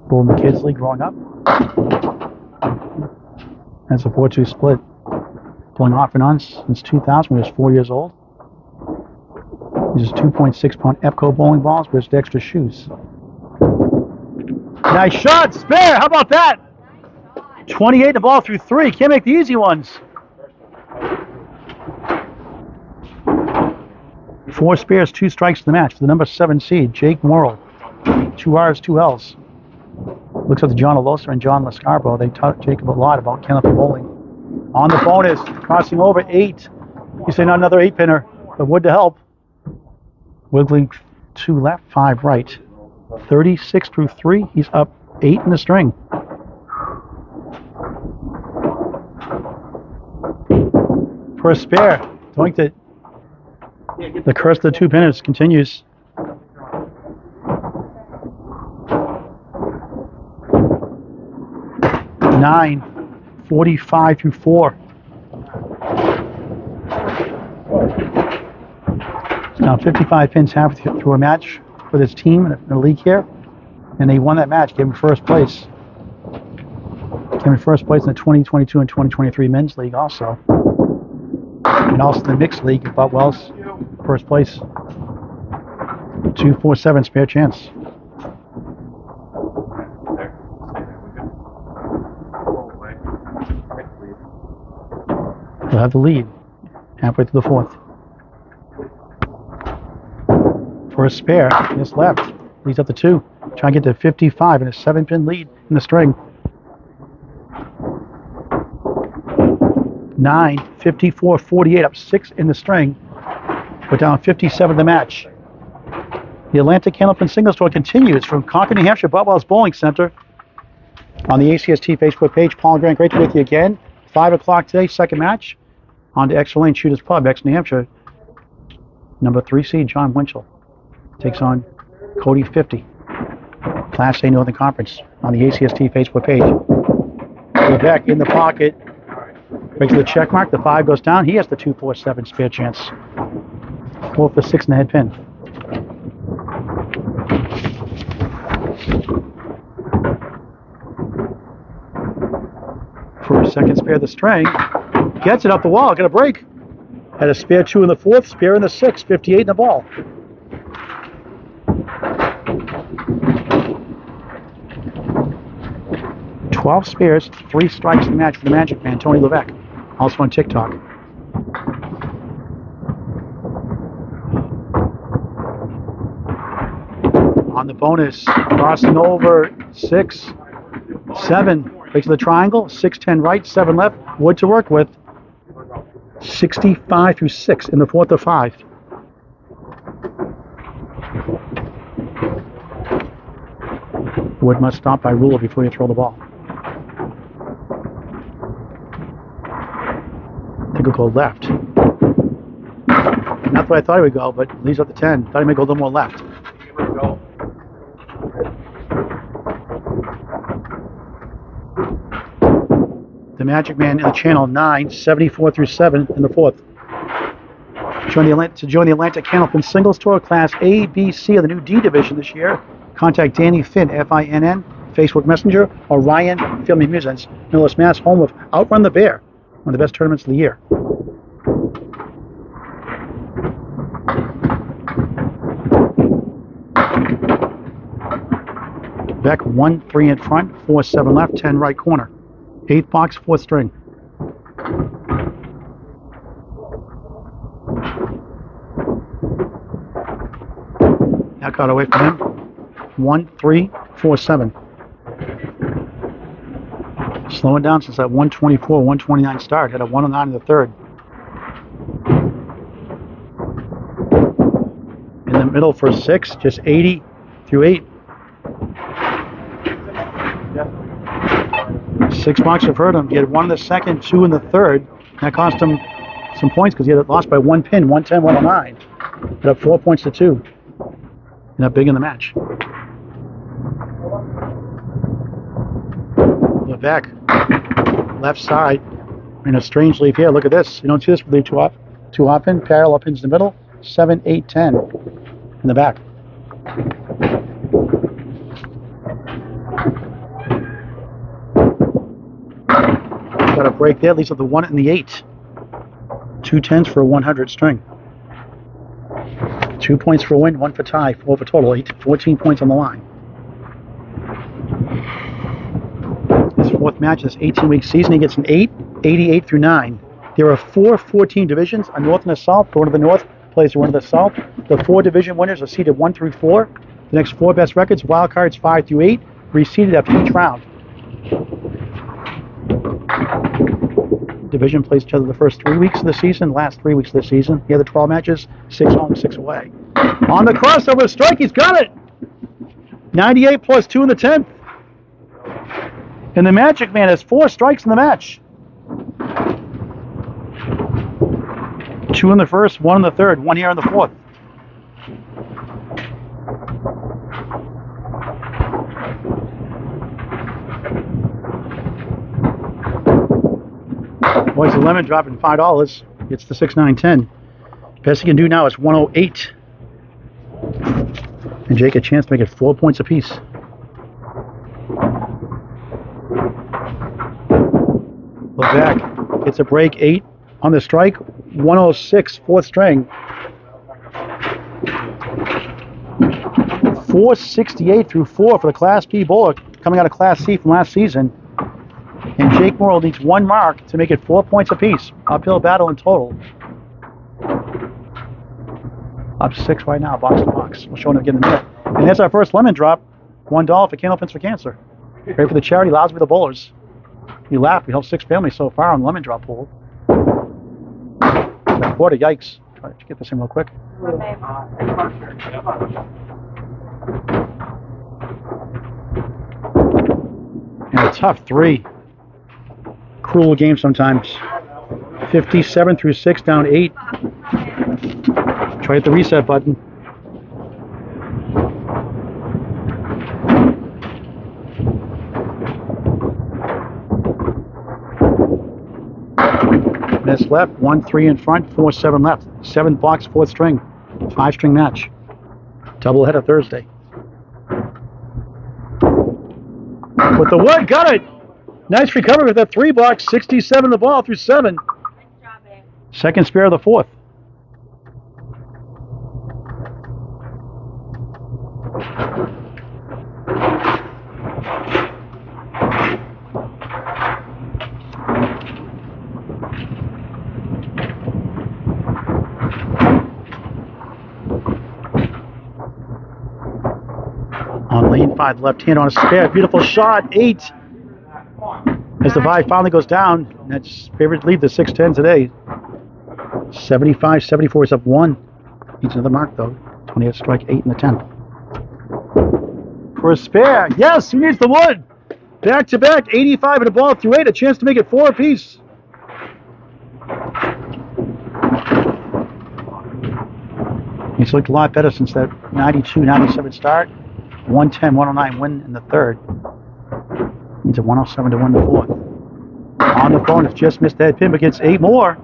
Bowling the Kids League growing up. That's a 4-2 split. Bowling off and on since 2000 when he was 4 years old. Uses 2.6 pound EPCO bowling balls with extra shoes. Nice shot, spare. How about that? 28 the ball through 3. Can't make the easy ones. 4 spares, 2 strikes in the match for the number 7 seed, Jake Morrill. 2 R's, 2 L's. Looks like the John Alosa and John Lascarbo. They taught Jacob a lot about Candlepin bowling. On the bonus, crossing over 8. You say not another 8 pinner, but wood to help. Wiggling 2 left, 5 right. 36 through 3. He's up 8 in the string. For a spare. Don't think that the curse of the 2 pinners continues. Nine, 45 through 4. Now 55 pins halfway through a match for this team in the league here, and they won that match, gave him first place. Came in first place in the 2022 and 2023 men's league also, and also the mixed league. Boutwell's first place. 247 spare chance. They'll have the lead halfway through the 4th. For a spare, just left. Leads up to 2. Trying to get to 55 and a 7-pin lead in the string. 9, 54, 48, up 6 in the string. We're down 57 the match. The Atlantic Candlepin Singles Tour continues from Concord, New Hampshire, Boutwell's Bowling Center. On the ACST Facebook page, Paul and Grant, great to be with you again. 5 o'clock today, second match. On to Extra Lane Shooters Pub, New Hampshire. Number 3 seed, John Winchell, takes on Cody 50. Class A Northern Conference on the ACST Facebook page. Levesque in the pocket. Breaks the check mark. The 5 goes down. He has the 2-4-7 spare chance. 4 for 6 in the head pin. For a second spare the string. Gets it up the wall. Got a break. Had a spare 2 in the 4th, spare in the 6th. 58 in the ball. $12 spares, 3 strikes in the match for the Magic Man, Tony Levesque. Also on TikTok. On the bonus, crossing over 6, 7, breaks the triangle, 6-10 right, 7 left, Wood to work with. 65 through 6 in the 4th of 5. Wood must stop by rule before you throw the ball. I think he'll go left. Not what I thought he would go, but leaves up the 10. Thought he might go a little more left. The Magic Man in the channel 9, 74 through 7 in the 4th. To join the Atlantic Candlepin Singles Tour, Class A, B, C of the new D Division this year, contact Danny Finn, Finn, Facebook Messenger, or Ryan, Filming Musings, Millis, Mass, home of Outrun the Bear, one of the best tournaments of the year. Beck 1-3 in front, 4-7 left, 10 right corner. 8th box, 4th string. Now cut away from him. 1-3, 4-7. Slowing down since that 124, 129 start. Had a 109 in the 3rd. In the middle for 6, just 80 through 8. 6 box have hurt him. He had 1 in the 2nd, 2 in the 3rd. That cost him some points because he had lost by 1 pin, 110, 109. Put up 4 points to 2. And up big in the match. Levesque, left side. In a strange leaf here. Look at this. You don't see this really too often. Parallel pins in the middle. 7, 8, 10 in the back. Got a break there. Leaves up the 1 and the 8. 2 10s for a 100 string. 2 points for a win, 1 for tie, 4 for total. 14 points on the line. His 4th match, this 18-week season, he gets an 8, 88 through 9. There are 4 14 divisions, a north and a south. The one to the north plays the one to the south. The 4 division winners are seeded 1 through 4. The next 4 best records, wild cards 5 through 8, reseeded after each round. Division plays each other the first 3 weeks of the season, last 3 weeks of the season. The other 12 matches, 6 home, 6 away. On the crossover strike, he's got it! 98 plus 2 in the 10th. And the Magic Man has 4 strikes in the match. 2 in the 1st, 1 in the 3rd, 1 here in the 4th. Boys, the lemon dropping $5. It's the 6, 9, 10. Best he can do now is 108. And Jake a chance to make it 4 points apiece. Levesque gets a break, 8 on the strike, 106, 4th string. 468 through 4 for the Class B bowler coming out of Class C from last season. And Jake Morrill needs 1 mark to make it 4 points apiece. Uphill battle in total. Up 6 right now, box to box. We'll show him again in a minute. And there's our first lemon drop. $1 for Candlepins for Cancer. Great for the charity, allows me the bowlers. You laugh, we helped 6 families so far on the lemon drop pool. That quarter, yikes. Try to get this in real quick. And a tough 3. Cruel game sometimes. 57 through 6, down 8. Try hit the reset button. Miss left, 1-3 in front, 4-7 left. 7 blocks, 4th string, 5-string match. Doubleheader Thursday. With the wood, got it! Nice recovery with that 3 blocks, 67 the ball through 7. Second spare of the 4th. On lane 5, left hand on a spare. Beautiful shot, 8. As the 5 finally goes down, that's favorite lead the 6-10 today. 75-74 is up 1. Needs another mark though. 20 at strike, 8 in the 10th. For a spare, yes, he needs the wood. Back to back, 85 and a ball through 8. A chance to make it 4 apiece. He's looked a lot better since that 92-97 start. 110-109 win in the 3rd. Needs a 107 to win the 4th. On the bonus, just missed that pin, but gets 8 more.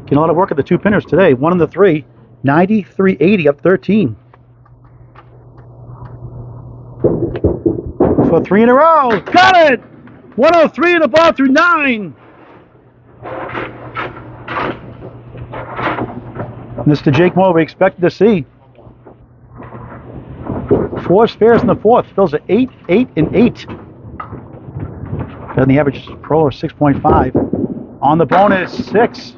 Getting a lot of work at the 2 pinners today. 1 in the 3. 93-80 up 13. For 3 in a row. Got it! 103 and a ball through 9. Mr. Jake Moore, we expected to see. 4 spares in the 4th. Fills at 8, 8, and 8. Better than the average pro of 6.5. On the bonus, 6.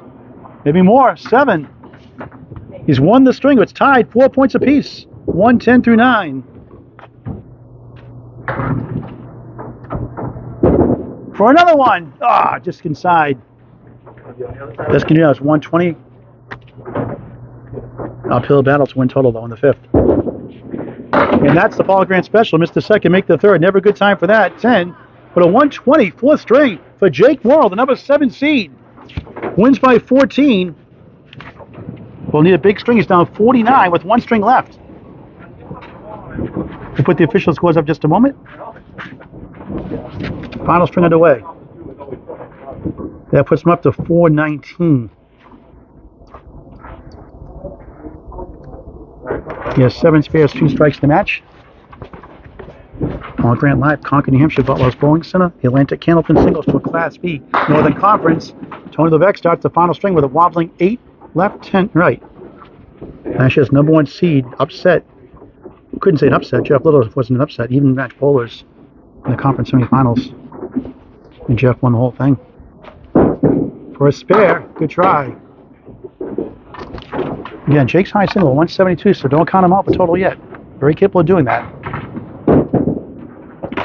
Maybe more, 7. He's won the string. It's tied, 4 points apiece. 110 through 9. For another one. Just inside. This continues 120. Uphill battle to win total though in the 5th. And that's the Paul Grant special. Missed the 2nd, make the 3rd. Never a good time for that. 10. But a 120 4th string for Jake Morrill, the number 7 seed. Wins by 14. We'll need a big string. He's down 49 with 1 string left. We'll put the official scores up just a moment. Final string underway. That puts him up to 419. He has 7 spares, 2 strikes in the match. Paul Grant Live, Concord, New Hampshire, Boutwell's Bowling Center. The Atlantic Candlepin singles to a Class B Northern Conference. Tony Levesque starts the final string with a wobbling 8 left, 10 right. Nash's number 1 seed upset. Couldn't say an upset. Jeff Little wasn't an upset. Even match bowlers in the conference semifinals. And Jeff won the whole thing. For a spare, good try. Again, Jake's high single, 172, so don't count him out for total yet. Very capable of doing that.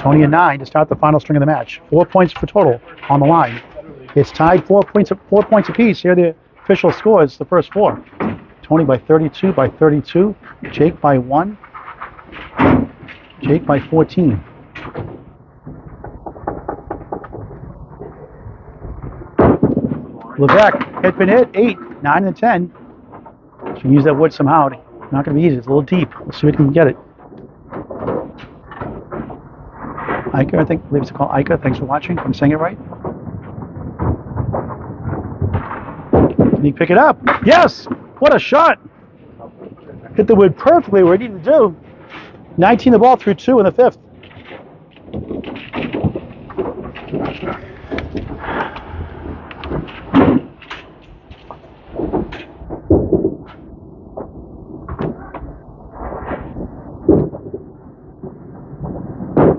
Tony and 9 to start the final string of the match. 4 points for total on the line. It's tied 4 points apiece. Here are the official scores, the first 4. Tony by 32, by 32. Jake by 1. Jake by 14. Levesque, hit been hit, 8, 9, and 10. So use that wood somehow. Not going to be easy. It's a little deep. Let's see if we can get it. Ica, I believe it's called Ica. Thanks for watching. I'm saying it right. Can he pick it up? Yes! What a shot! Hit the wood perfectly where it needed to do. 19 the ball through 2 in the 5th.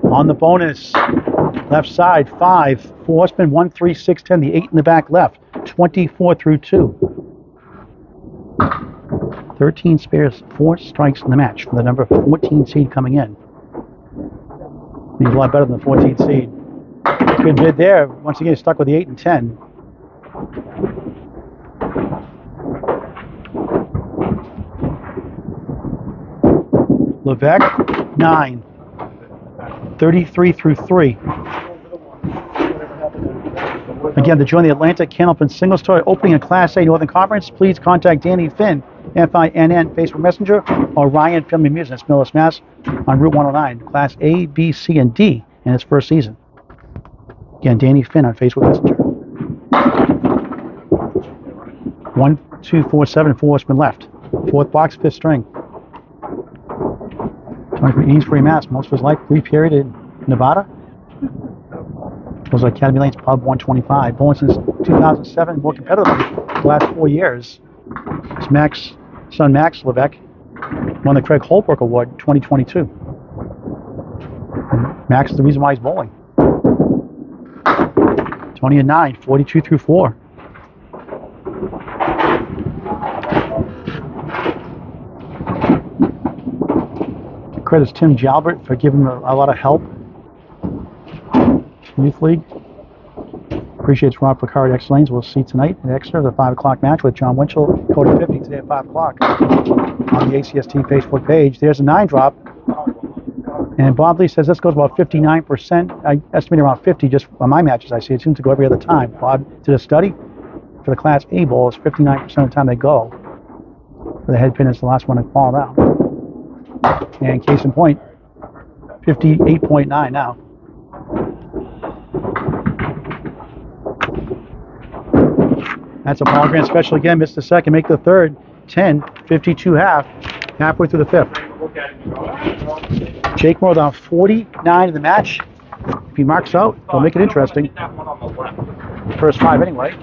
On the bonus, left side, 5. 4 spin, 1, 3, 6, 10. The 8 in the back left. 24 through 2. 13 spares, 4 strikes in the match for the number 14 seed coming in. He's a lot better than the 14 seed. Good bid there. Once again, stuck with the 8 and 10. Levesque, 9. 33 through 3. Again, to join the Atlantic Candlepin Singles Tour opening in Class A Northern Conference, please contact Danny Finn, Finn, Facebook Messenger, or Ryan Family Music, that's Millis, Mass, on Route 109, Class A, B, C, and D in its first season. Again, Danny Finn on Facebook Messenger. 1, 2, 4, 7, 4 spin left. Fourth box, fifth string. Tony from Amesbury, Mass. Most of his life, brief period in Nevada. Was at Academy Lane's Pub 125. Bowling since 2007, more competitively the last 4 years. His son Max Levesque won the Craig Holbrook Award 2022. And Max is the reason why he's bowling. Tony at 9, 42 through 4. Credits Tim Jalbert for giving him a lot of help. Youth League. Appreciates Rob Picard, X Lanes. We'll see tonight in Exeter, the 5 o'clock match with John Winchell, Cody 50 today at 5 o'clock on the ACST Facebook page. There's a 9 drop. And Bob Lee says this goes about 59%. I estimate around 50 just on my matches I see. It seems to go every other time. Bob did a study for the Class A bowls. 59% of the time they go. For the head pin is the last one to fall out. And case in point, 58.9 now. That's a ball grand special again. Missed the second, make the third. 10, 52 half, halfway through the fifth. Jake Morrill down 49 in the match. If he marks out, he'll make it interesting. First 5 anyway.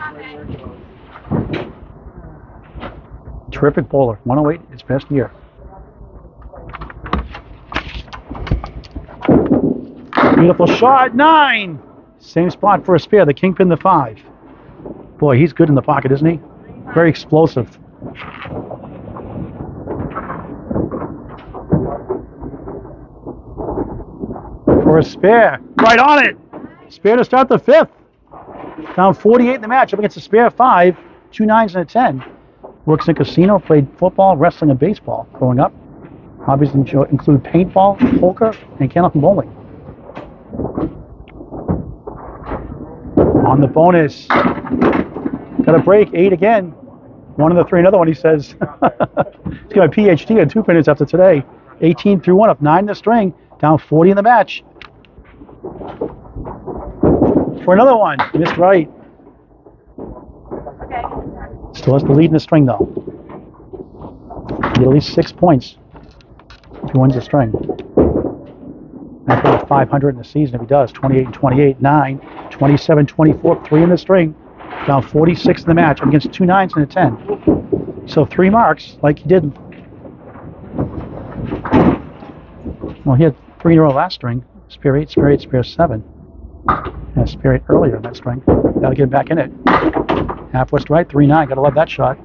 Terrific bowler. 108, his best year. Beautiful shot, 9. Same spot for a spare, the kingpin, the 5. Boy, he's good in the pocket, isn't he? Very explosive. For a spare, right on it. Spare to start the fifth. Down 48 in the match, up against a spare 5, 2 9s and a 10. Works in casino, played football, wrestling, and baseball growing up. Hobbies include paintball, poker, and Candlepin bowling. On the bonus, got a break, 8 again. 1 of the 3, another one, he says. He's got a PhD in 2 minutes after today. 18 through 1, up 9 in the string, down 40 in the match. For another one, missed right. Still has the lead in the string, though. Get at least 6 points if he wins the string. That's over 500 in the season if he does. 28 and 28, 9, 27, 24, 3 in the string. Down 46 in the match against 2 9s and a 10. So 3 marks like he did. Well, he had 3 in a row last string. Spare 8, spare 8, spare 7. And spare 8 earlier in that string. Gotta get him back in it. Half west right, 3 9. Gotta love that shot.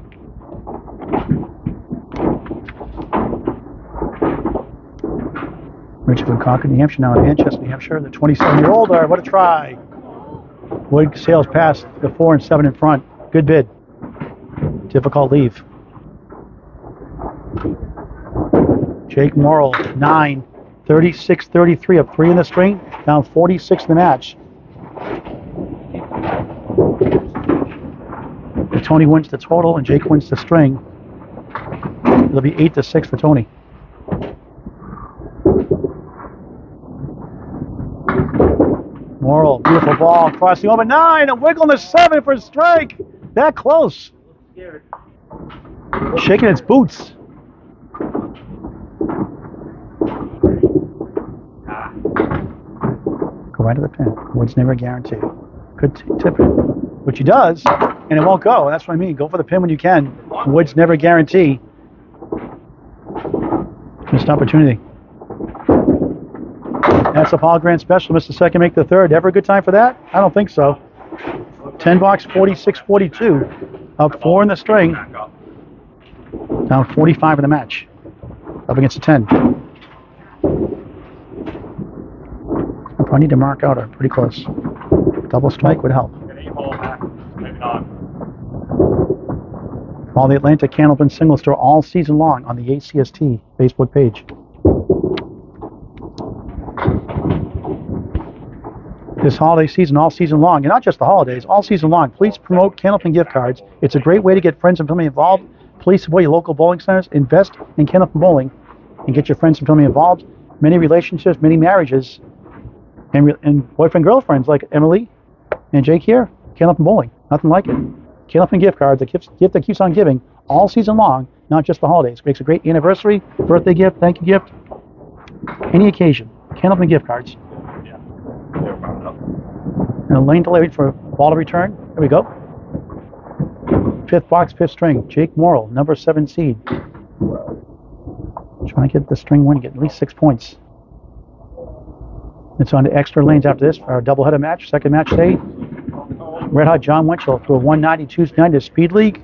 Richard from Concord, New Hampshire, now in Manchester, New Hampshire. The 27-year-old, what a try. Wood sails past the 4 and 7 in front. Good bid. Difficult leave. Jake Morrill, 9, 36, 33, up 3 in the string, down 46 in the match. If Tony wins the total and Jake wins the string, it'll be 8-6 for Tony. Morrill, beautiful ball, crossing over 9, a wiggle in the 7 for a strike. That close. Shaking its boots. Go right to the pin. Wood's never guaranteed. Could tip it, which he does, and it won't go. That's what I mean. Go for the pin when you can. Wood's never guarantee. Missed opportunity. That's a Paul Grant special. Missed the second, make the third. Ever a good time for that? I don't think so. 10 box, 46-42. Up 4 in the string. Down 45 in the match. Up against a 10. I probably need to mark out or pretty close. Double strike would help. All the Atlanta Candlepin single store all season long on the ACST Facebook page. This holiday season, all season long, and not just the holidays, all season long, please promote Candlepin gift cards. It's a great way to get friends and family involved. Please support your local bowling centers, invest in Candlepin bowling, and get your friends and family involved. Many relationships, many marriages, and boyfriend girlfriends like Emily and Jake here. Candlepin bowling, nothing like it. Candlepin gift cards, a gift that keeps on giving all season long, not just the holidays. Makes a great anniversary, birthday gift, thank you gift, any occasion. Candlepin gift cards. Yeah. And a lane delay for ball to return. There we go. Fifth box, fifth string. Jake Morrill, number 7 seed. Trying to get the string win, get at least 6 points. It's on to extra lanes after this for our doubleheader match, second match today. Red Hot John Winchell through a 192 speed league.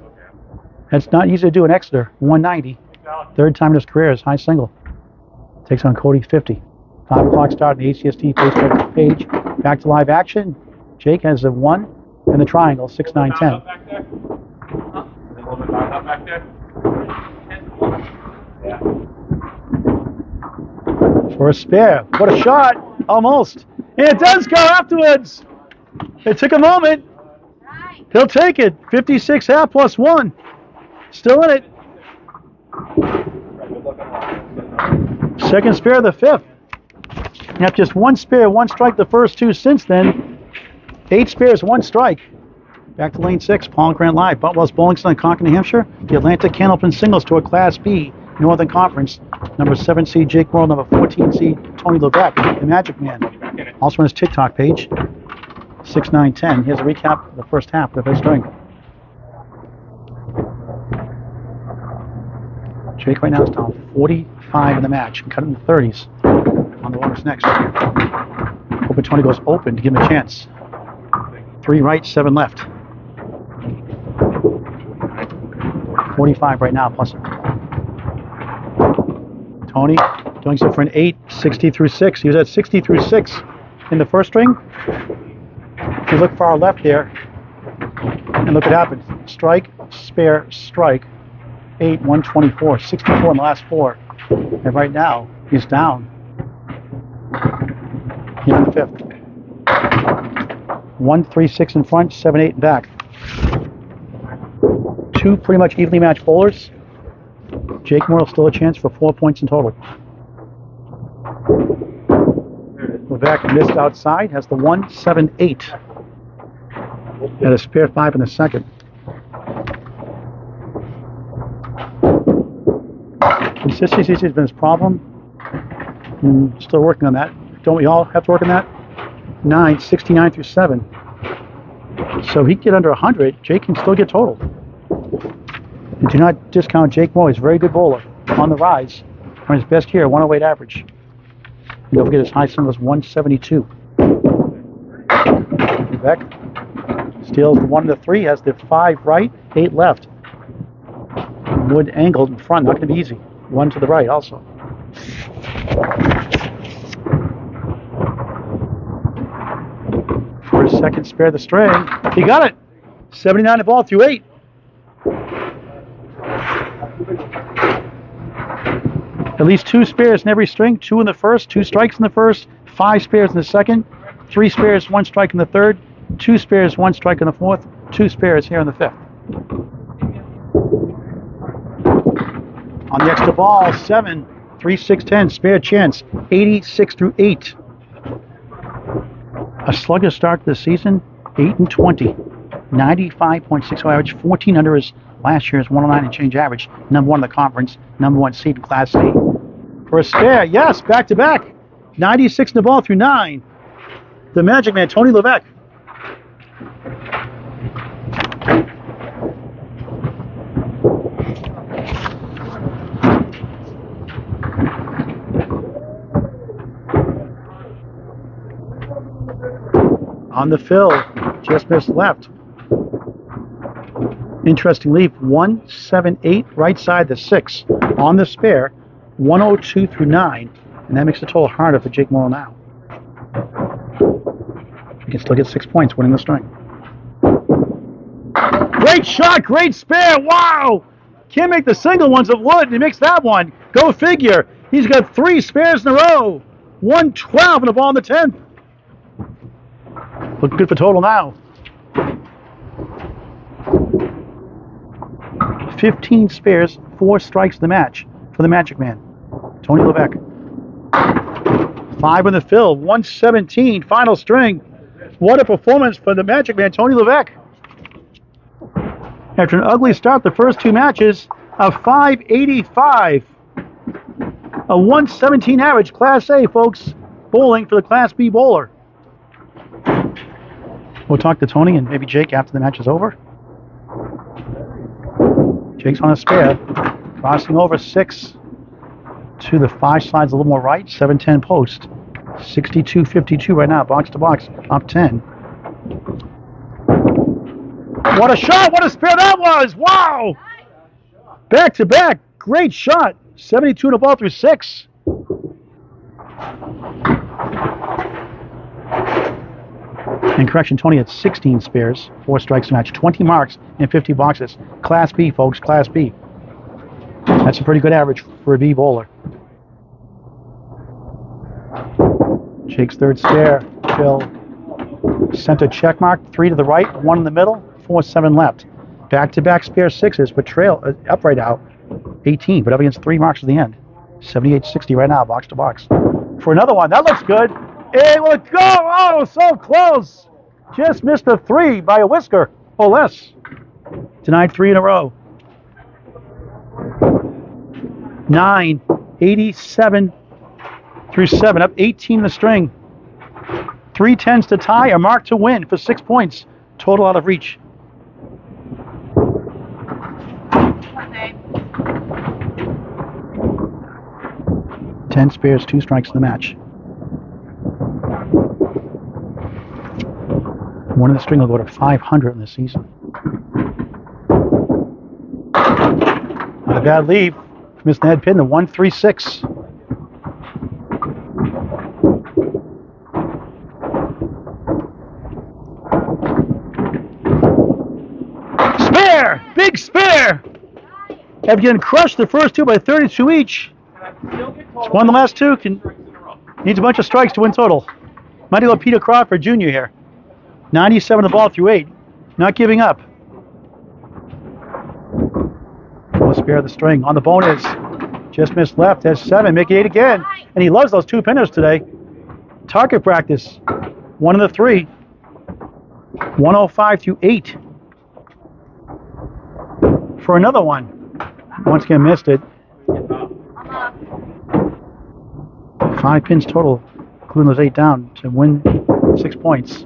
That's not easy to do in Exeter. 190. Third time in his career is high single. Takes on Cody 50. 5 o'clock start on the ACST Facebook page. Back to live action. Jake has a 1 and the triangle, 6, 9, 10. For a spare. What a shot. Almost. And it does go afterwards. It took a moment. He'll take it. 56 half plus 1. Still in it. Second spare of the fifth. You have just 1 spare, 1 strike the first 2 since then. 8 spares, 1 strike. Back to lane 6, Paul Grant Live. Boutwell's Bowling Center in Concord, New Hampshire. The Atlantic Candlepin singles to a Class B Northern Conference. Number 7 seed Jake Morrill, number 14 seed Tony Levesque, the Magic Man. Also on his TikTok page. 6, 9, 10. Here's a recap of the first half of the fifth string. Jake right now is down 45 in the match and cut it in the 30s on the runners next. Hoping Tony goes open to give him a chance. 3 right, 7 left. 45 right now plus. Tony doing so for an 8, 60 through 6. He was at 60 through 6 in the first string. If you look far left there and look what happened. Strike, spare, strike. 8, 124, 64 in the last 4. And right now, he's down. Here in the fifth. 1, 3, 6 in front, 7, 8 in back. 2 pretty much evenly matched bowlers. Jake Morrill still a chance for 4 points in total. Levesque missed outside, has the 1, 7, 8. And a spare 5 in the second. Consistency has been his problem. Still working on that. Don't we all have to work on that? 9, 69 through 7. So he can get under 100. Jake can still get total. And do not discount Jake Morrill. He's a very good bowler. On the rise. On his best year, 108 average. And don't forget his high single is 172. Levesque steals the 1 and the 3. Has the 5 right, 8 left. Wood angled in front. Not going to be easy. 1 to the right also. For his second spare of the string. He got it. 79 the ball through 8. At least 2 spares in every string. 2 in the first, 2 strikes in the first, 5 spares in the second, 3 spares, 1 strike in the third, 2 spares, 1 strike in the fourth, 2 spares here in the fifth. On the extra ball, 7, 3, 6, 10, spare chance, 86 through 8. A sluggish start to the season, 8 and 20, 95.60 average, 14 under his last year's 109 and change average, number 1 in the conference, number 1 seed in Class C. For a spare, yes, back to back, 96 in the ball through 9. The Magic Man, Tony Levesque. On the fill, just missed left. Interesting leap, 1, 7, 8, right side the 6. On the spare, 102 through 9. And that makes the total harder for Jake Morrill now. He can still get 6 points winning the string. Great shot, great spare, wow! Can't make the single ones of wood, and he makes that one. Go figure. He's got 3 spares in a row. 112 and a ball in the 10th. Looking good for total now. 15 spares, 4 strikes in the match for the Magic Man, Tony Levesque. 5 in the fill, 117, final string. What a performance for the Magic Man, Tony Levesque. After an ugly start, the first two matches, a 585, a 117 average, Class A, folks, bowling for the Class B bowler. We'll talk to Tony and maybe Jake after the match is over. Jake's on a spare, crossing over 6 to the 5, slides a little more right, 7-10 post. 62-52 right now, box to box, up 10. What a shot! What a spare that was! Wow! Back to back, great shot. 72 in the ball through 6. And correction, Tony had 16 spares, 4 strikes to match, 20 marks in 50 boxes. Class B, folks, Class B. That's a pretty good average for a B bowler. Jake's third spare, Phil. Center check mark, 3 to the right, 1 in the middle, 4-7 left. Back-to-back spare 6s, but trail up right now, 18, but up against 3 marks at the end. 78-60 right now, box to box. For another one, that looks good. It will go, oh, so close. Just missed a 3 by a whisker or less. Denied 3 in a row. 9, 87 through 7, up 18 in the string. 3 10s to tie, a mark to win for 6 points. Total out of reach. Okay. 10 spares, 2 strikes in the match. One in the string will go to 500 in this season. Not a bad lead from Miss Ned Pin, the 1-3-6. Spare! Big spare! Have getting crushed the first 2 by 32 each. It's won the last 2. Needs a bunch of strikes to win total. Mighty little Peter Crawford Jr. here. 97 the ball through 8. Not giving up. We'll spare the string. On the bonus. Just missed left. Has 7. Make it 8 again. And he loves those 2 pinners today. Target practice. 1 in the 3. 105 through 8. For another one. Once again missed it. 5 pins total, including those 8 down, to win 6 points.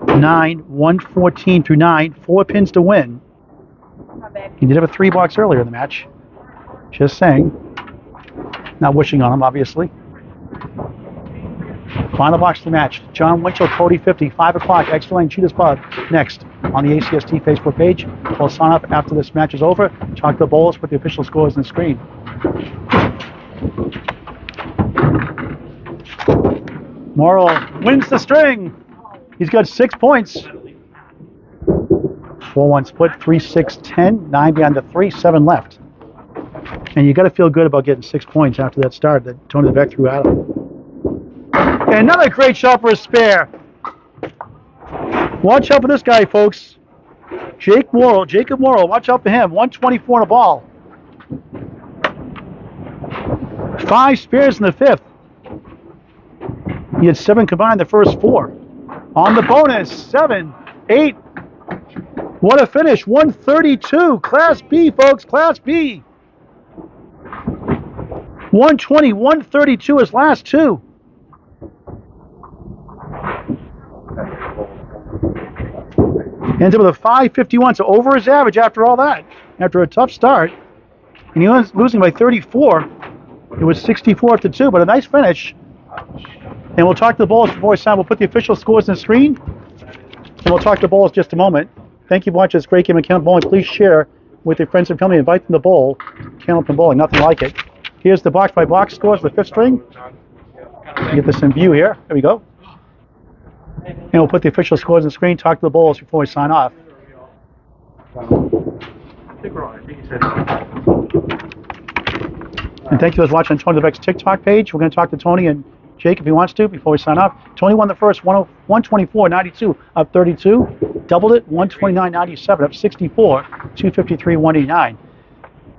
9, 114 through 9, 4 pins to win. He did have a 3 box earlier in the match. Just saying. Not wishing on him, obviously. Final box of the match. John Winchell, Cody 50, 5 o'clock, Extra Lane Cheetahs Pub. Next on the ACST Facebook page. We'll sign up after this match is over. Talk to the bowlers, put the official scores on the screen. Morrill wins the string. He's got 6 points. 4-1 split, 3-6-10, 9 behind the 3, 7 left. And you got to feel good about getting 6 points after that start that Tony Levesque threw at him. And another great shot for a spare. Watch out for this guy, folks. Jacob Morrill, watch out for him. 124 in a ball. 5 spares in the 5th. He had 7 combined the first 4. On the bonus, 7, 8. What a finish, 132. Class B, folks, Class B. 120, 132 his last 2. Ends up with a 551, so over his average after all that. After a tough start. And he was losing by 34. It was 64 to 2, but a nice finish. And we'll talk to the bowlers before we sign. We'll put the official scores on the screen. And we'll talk to the bowlers in just a moment. Thank you for watching this great game of Candlepin Bowling. Please share with your friends and family. Invite them to bowl. Candlepin Bowling, nothing like it. Here's the box-by-box scores for the 5th string. Get this in view here. There we go. And we'll put the official scores on the screen. Talk to the bowlers before we sign off. And thank you for watching on Tony Levesque's TikTok page. We're going to talk to Tony and Jake if he wants to before we sign off. Tony won the first 124.92 up 32. Doubled it 129.97 up 64. 253.189.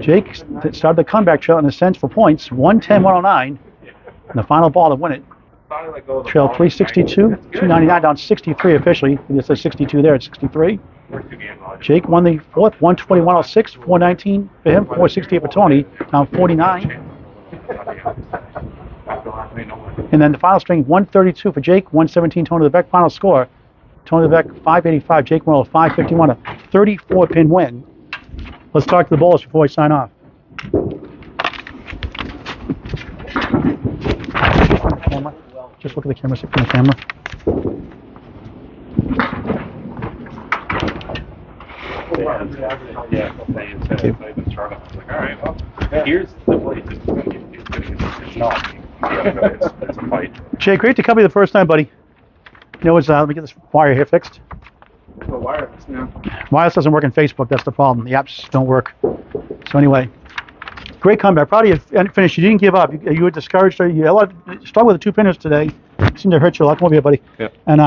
Jake started the comeback trail in a sense for points. 110.109. And the final ball to win it. Trail 362, 299 down 63 officially. It says 62 there at 63. Jake won the fourth, 121.06, 419 for him, 468 for Tony, now 49. And then the final string, 132 for Jake, 117 Tony Levesque. Final score, Tony Levesque 585, Jake Morrill 551, a 34-pin win. Let's talk to the bowlers before we sign off. Just look at the camera, sit from the camera. Here's the way it's a fight. Jay, great to cover you the first time, buddy. You know, let me get this wire here fixed. The wireless now. Wireless doesn't work in Facebook, that's the problem. The apps don't work. So anyway, great comeback. Proud of you finished. You didn't give up. You were discouraged. You struggled with the 2 pinners today. Seemed to hurt your luck. Come over here, buddy. Yeah. And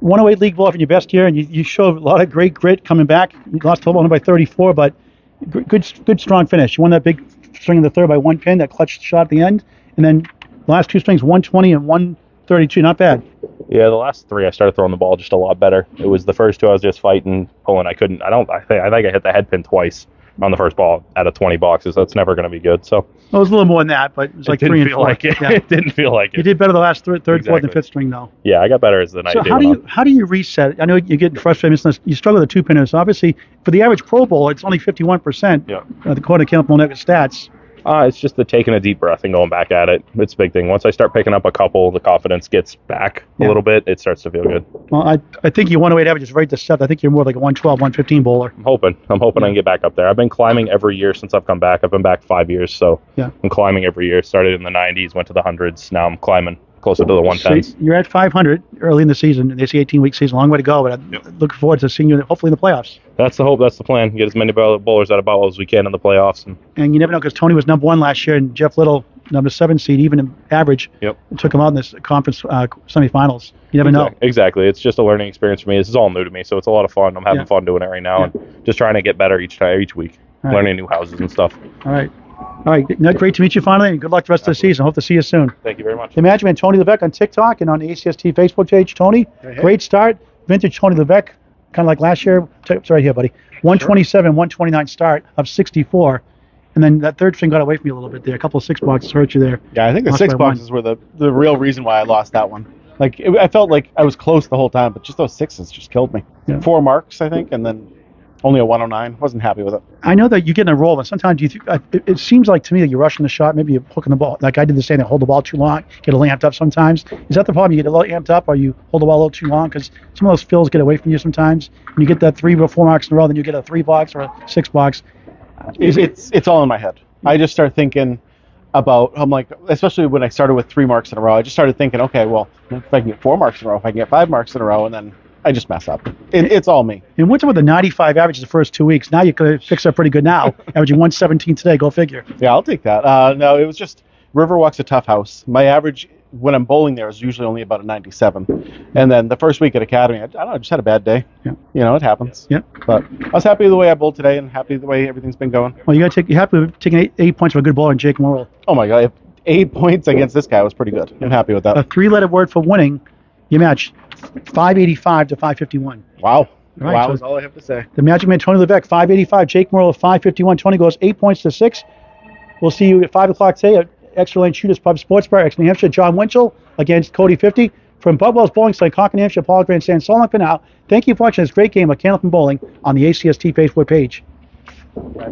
108 league ball for your best year, and you showed a lot of great grit coming back. You lost the only by 34, but good strong finish. You won that big string in the third by 1 pin, that clutch shot at the end, and then the last 2 strings, 120 and 132. Not bad. Yeah, the last 3 I started throwing the ball just a lot better. It was the first 2 I was just fighting, pulling. I think I hit the head pin twice on the first ball out of 20 boxes. That's never going to be good. So Well, it was a little more than that, but it was like 3 and 4. Like it. Yeah. It didn't feel like it. You did better the last third, fourth, and Exactly. fifth string, though. Yeah, I got better as the night So did. how do you reset? I know you're getting frustrated. You struggle with the 2 pinners. Obviously, for the average Pro Bowl, it's only 51%. Yeah. According to Candlepin stats. It's just the taking a deep breath and going back at it. It's a big thing. Once I start picking up a couple, the confidence gets back a little bit. It starts to feel good. Well, I think your 108 average is right to set. I think you're more like a 112, 115 bowler. I'm hoping I can get back up there. I've been climbing every year since I've come back. I've been back 5 years, so Yeah. I'm climbing every year. Started in the 90s, went to the hundreds. Now I'm climbing closer to the 110s. So you're at 500 early in the season. They say 18-week season, long way to go. But I'm looking forward to seeing you hopefully in the playoffs. That's the hope. That's the plan. Get as many bowlers out of Boutwell as we can in the playoffs. And you never know, because Tony was number 1 last year, and Jeff Little, number 7 seed, even in average, took him out in this conference semifinals. You never know. Exactly. It's just a learning experience for me. This is all new to me, so it's a lot of fun. I'm having fun doing it right now, and just trying to get better each week, learning new houses and stuff. All right. Great to meet you finally, and good luck the rest of the season. Hope to see you soon. Thank you very much. The management, Tony Levesque on TikTok and on the ACST Facebook page. Tony, great start. Vintage Tony Levesque, kind of like last year. It's right here, buddy. 127, 129 start of 64. And then that third string got away from you a little bit there. A couple of 6 boxes hurt you there. Yeah, I think the Lost 6 by 1. boxes were the real reason why I lost that one. Like I felt like I was close the whole time, but just those 6s just killed me. Yeah. 4 marks, I think, and then only a 109. Wasn't happy with it. I know that you get in a roll, but sometimes it seems like to me that you're rushing the shot. Maybe you're hooking the ball. Like I did the same thing, hold the ball too long, get a little amped up sometimes. Is that the problem? You get a little amped up, or you hold the ball a little too long? Because some of those fills get away from you sometimes. And you get that 3 or 4 marks in a row, then you get a 3 box or a 6 box. It's all in my head. I just start thinking about, I'm like, especially when I started with 3 marks in a row, I just started thinking, okay, well, if I can get 4 marks in a row, if I can get 5 marks in a row, and then I just mess up. It's all me. And what's up with the 95 average the first 2 weeks? Now you could fix that pretty good now. Averaging 117 today, go figure. Yeah, I'll take that. No, it was just, Riverwalk's a tough house. My average when I'm bowling there is usually only about a 97. And then the first week at Academy, I don't know, I just had a bad day. Yeah. You know, it happens. Yeah. But I was happy with the way I bowled today and happy with the way everything's been going. Well, you're happy with taking 8 points from a good bowler in Jake Morrill. Oh my God, 8 points against this guy was pretty good. I'm happy with that. A 3-letter word for winning. You match 585 to 551. Wow. Right, Wow, so is all I have to say. the Magic Man, Tony Levesque, 585. Jake Morrill, 551. Tony goes 8 points to 6. We'll see you at 5 o'clock today at Extra Lane Shooters Pub Sports Bar, New Hampshire. John Winchell against Cody 50. From Boutwell's Bowling Site, Concord, New Hampshire, Paul Grandstand, so long for now. Thank you for watching this great game of Candlepin Bowling on the ACST Facebook page. Bye.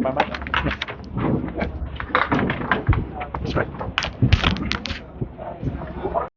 That's right.